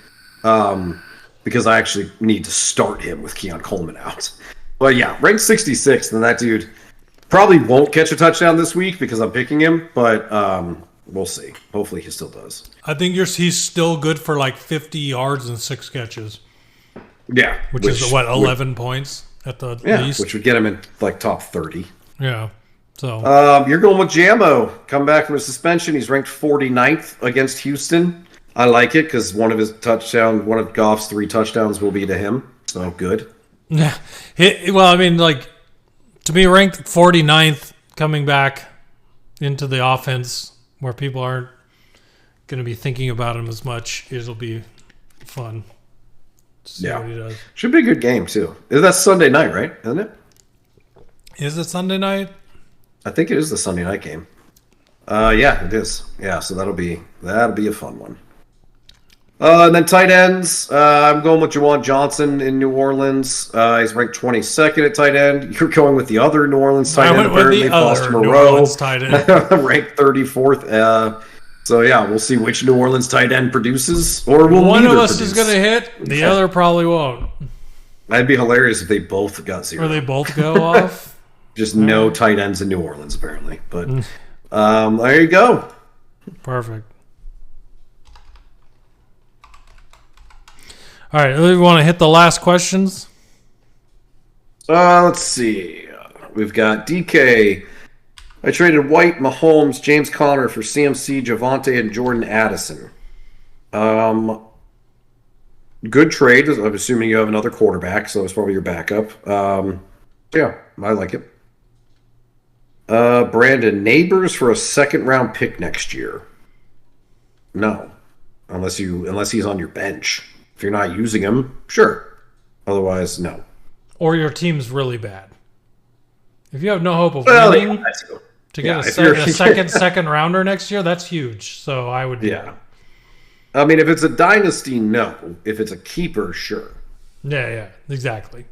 because I actually need to start him with Keon Coleman out. But yeah, ranked 66th, and that dude probably won't catch a touchdown this week because I'm picking him, but we'll see. Hopefully he still does. I think he's still good for like 50 yards and 6 catches. Yeah. Which is, 11 points at the least? Which would get him in like top 30. Yeah. So you're going with Jammo. Come back from a suspension. He's ranked 49th against Houston. I like it because one of Goff's 3 touchdowns will be to him. So good. Yeah. Well, I mean, like, to be ranked 49th coming back into the offense where people aren't going to be thinking about him as much, it'll be fun to see what he does. Should be a good game, too. That's Sunday night, right? Isn't it? Is it Sunday night? I think it is the Sunday night game. Yeah, it is. Yeah, so that'll be a fun one. And then tight ends, I'm going with Juwan Johnson in New Orleans. He's ranked 22nd at tight end. You're going with the other New Orleans tight end, apparently, Foster Moreau, ranked 34th. So yeah, we'll see which New Orleans tight end produces, or will one of us is going to hit, the other probably won't. That'd be hilarious if they both got 0. Or they both go off. Just no tight ends in New Orleans, apparently. But there you go. Perfect. All right, we want to hit the last questions. Let's see. We've got DK. I traded White, Mahomes, James Conner for CMC, Javonte, and Jordan Addison. Good trade. I'm assuming you have another quarterback, so it's probably your backup. Yeah, I like it. Brandon Neighbors for a 2nd-round pick next year. No, unless he's on your bench. If you're not using him, sure. Otherwise, no. Or your team's really bad. If you have no hope of winning to get a second rounder next year, that's huge. So I would. Yeah. I mean, if it's a dynasty, no. If it's a keeper, sure. Yeah, exactly.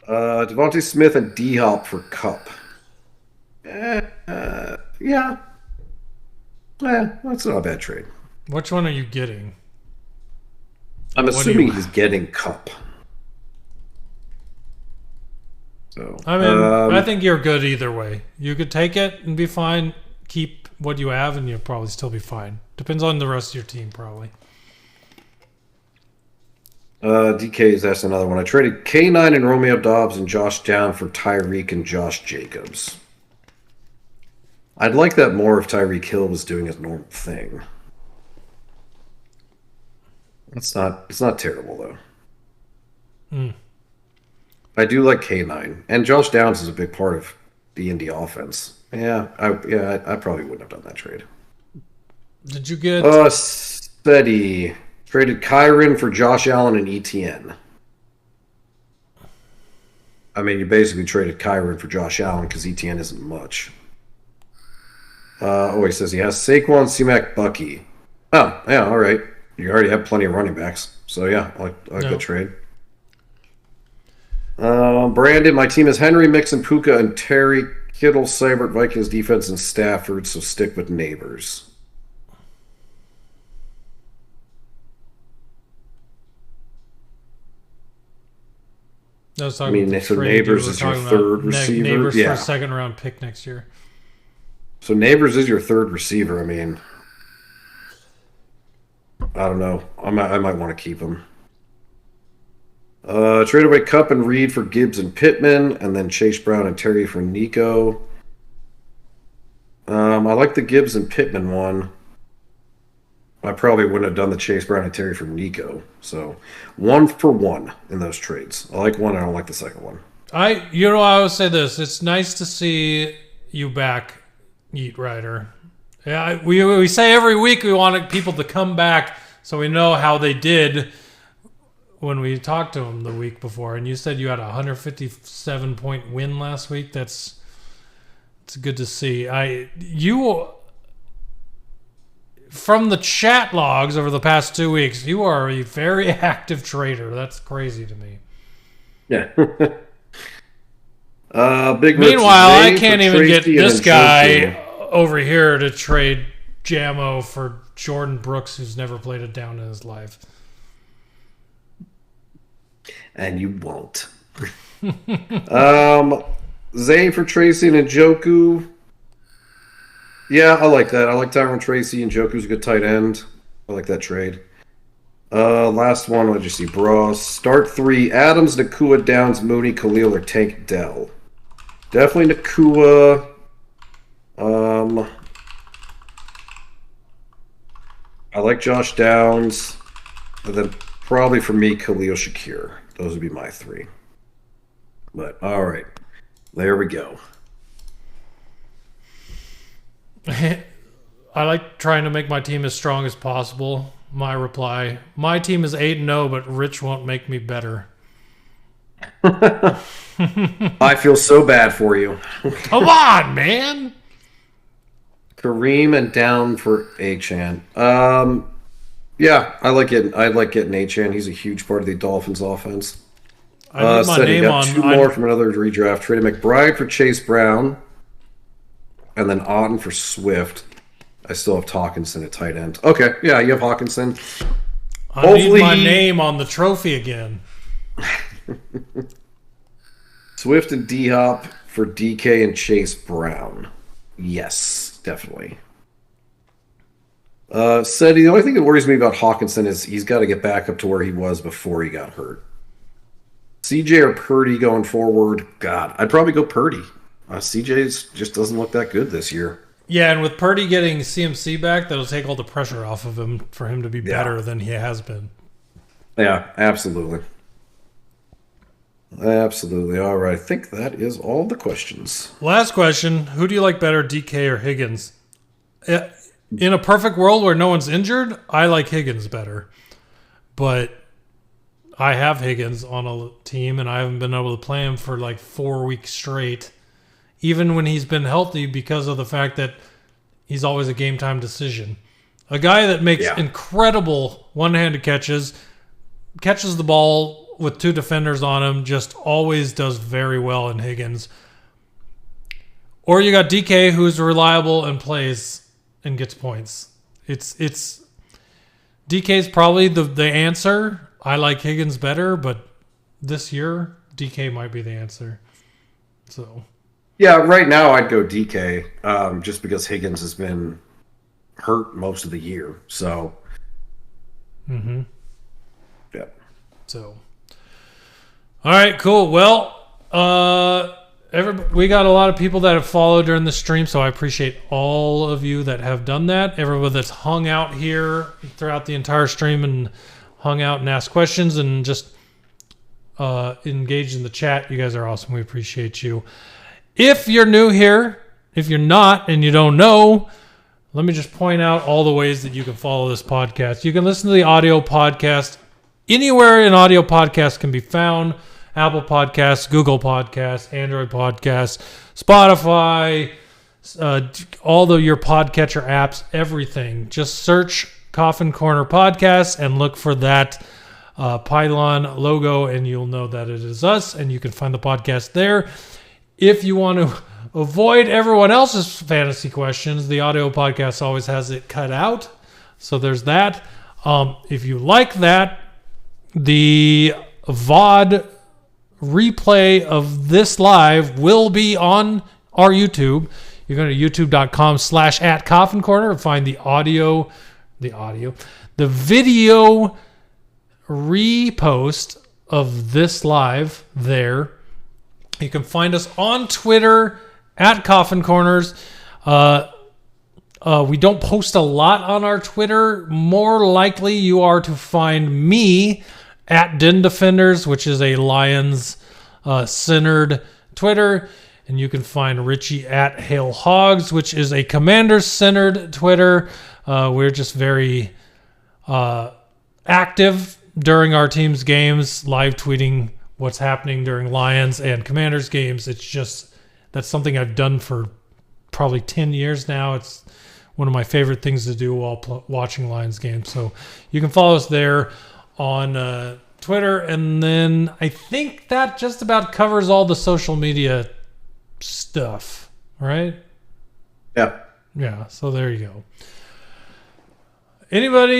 Devontae Smith and D-Hop for Cup. Yeah. That's not a bad trade. Which one are you getting? I'm assuming he's getting Cup. So I mean, I think you're good either way. You could take it and be fine. Keep what you have, and you'll probably still be fine. Depends on the rest of your team, probably. DK is asked another one. I traded K9 and Romeo Dobbs and Josh Down for Tyreek and Josh Jacobs. I'd like that more if Tyreek Hill was doing his normal thing. It's not terrible though. I do like K9, and Josh Downs is a big part of the Indy offense. I probably wouldn't have done that trade. Did you get Steady traded Kyron for Josh Allen and ETN? I mean, you basically traded Kyron for Josh Allen because ETN isn't much. He says he has Saquon, C-Mac, Bucky. Oh, yeah, all right. You already have plenty of running backs. So, yeah, I like that trade. Brandon, my team is Henry, Mixon, Puka, and Terry, Kittle, Seibert, Vikings defense, and Stafford, so stick with Neighbors. So Neighbors is your third receiver? Neighbors for a second-round pick next year. So Neighbors is your third receiver. I mean, I don't know. I might want to keep him. Trade away Kupp and Reed for Gibbs and Pittman, and then Chase Brown and Terry for Nico. I like the Gibbs and Pittman one. I probably wouldn't have done the Chase Brown and Terry for Nico. So 1 for 1 in those trades. I like one. I don't like the second one. I would say this. It's nice to see you back, Yeet Rider. Yeah, we say every week we want people to come back so we know how they did when we talked to them the week before. And you said you had a 157-point win last week. It's good to see. From the chat logs over the past 2 weeks, you are a very active trader. That's crazy to me. Yeah. Meanwhile, I can't even get this guy over here to trade Jammo for Jordan Brooks, who's never played a down in his life. And you won't. Zay for Tracy and Njoku. Yeah, I like that. I like Tyron Tracy, and Njoku's a good tight end. I like that trade. Last one, what did you see? Bros. Start 3. Adams, Nakua, Downs, Mooney, Khalil, or Tank Dell. Definitely Nakua. I like Josh Downs. And then probably for me, Khalil Shakir. Those would be my 3. But, all right. There we go. I like trying to make my team as strong as possible. My reply: my team is 8-0, but Rich won't make me better. I feel so bad for you. Come on, man. Kareem and down for Achan. Yeah, I like getting Achan. He's a huge part of the Dolphins' offense. I need my name got on 2 more from another redraft. Traded McBride for Chase Brown. And then Otten for Swift. I still have Hawkinson at tight end. Okay, yeah, you have Hawkinson. I need my name on the trophy again. Swift and D-Hop for DK and Chase Brown. Yes, definitely. Said the only thing that worries me about Hawkinson is he's got to get back up to where he was before he got hurt. CJ or Purdy going forward? God, I'd probably go Purdy. CJ just doesn't look that good this year. Yeah, and with Purdy getting CMC back, that'll take all the pressure off of him for him to be better than he has been. Yeah, absolutely. Absolutely. All right, I think that is all the questions. Last question. Who do you like better, DK or Higgins? In a perfect world where no one's injured, I like Higgins better. But I have Higgins on a team, and I haven't been able to play him for like 4 weeks straight, even when he's been healthy, because of the fact that he's always a game time decision. A guy that makes incredible one-handed catches the ball with 2 defenders on him, just always does very well in Higgins. Or you got DK, who's reliable and plays and gets points. It's DK's probably the answer. I like Higgins better, but this year DK might be the answer. So, yeah, right now I'd go DK, just because Higgins has been hurt most of the year. So, yeah. So, all right, cool. Well, we got a lot of people that have followed during the stream, so I appreciate all of you that have done that. Everyone that's hung out here throughout the entire stream and hung out and asked questions and just engaged in the chat. You guys are awesome. We appreciate you. If you're new here, if you're not and you don't know, let me just point out all the ways that you can follow this podcast. You can listen to the audio podcast anywhere an audio podcast can be found. Apple Podcasts, Google Podcasts, Android Podcasts, Spotify, all your podcatcher apps, everything. Just search Coffin Corner Podcast and look for that pylon logo, and you'll know that it is us, and you can find the podcast there. If you want to avoid everyone else's fantasy questions, the audio podcast always has it cut out. So there's that. If you like that, the VOD replay of this live will be on our YouTube. You're going to youtube.com/@Coffin Corner and find the video repost of this live there. You can find us on Twitter @Coffin Corners. We don't post a lot on our Twitter. More likely you are to find me @Den Defenders, which is a Lions centered Twitter. And you can find Richie @Hail Hogs, which is a Commanders centered Twitter. We're just very active during our team's games, live tweeting what's happening during Lions and Commanders games. It's just, that's something I've done for probably 10 years now. It's one of my favorite things to do while watching Lions games. So you can follow us there on Twitter. And then I think that just about covers all the social media stuff, right? Yeah, so there you go. Anybody,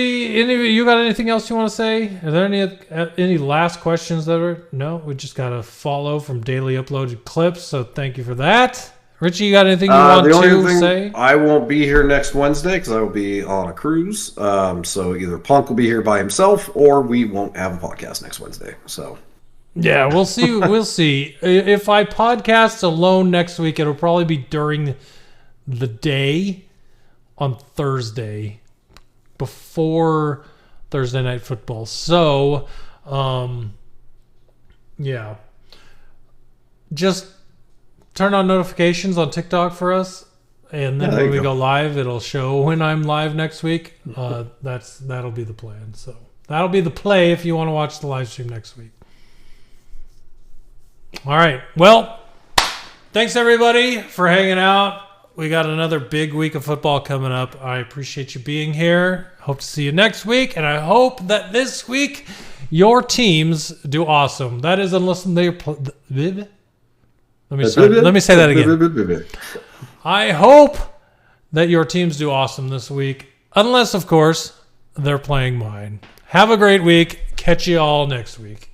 you got anything else you want to say? Are there any last questions that are? No, we just got a follow from daily uploaded clips, so thank you for that. Richie, you got anything you want to say? I won't be here next Wednesday because I will be on a cruise. So either Punk will be here by himself, or we won't have a podcast next Wednesday. So yeah, we'll see. We'll see. If I podcast alone next week, it'll probably be during the day on Thursday, before Thursday Night Football. So, yeah. Just turn on notifications on TikTok for us, and then when we go live, it'll show when I'm live next week. That'll be the plan. So that'll be the play if you want to watch the live stream next week. All right. Well, thanks everybody for hanging out. We got another big week of football coming up. I appreciate you being here. Hope to see you next week, and I hope that this week your teams do awesome. That is, unless they let me say that again. I hope that your teams do awesome this week, unless, of course, they're playing mine. Have a great week. Catch you all next week.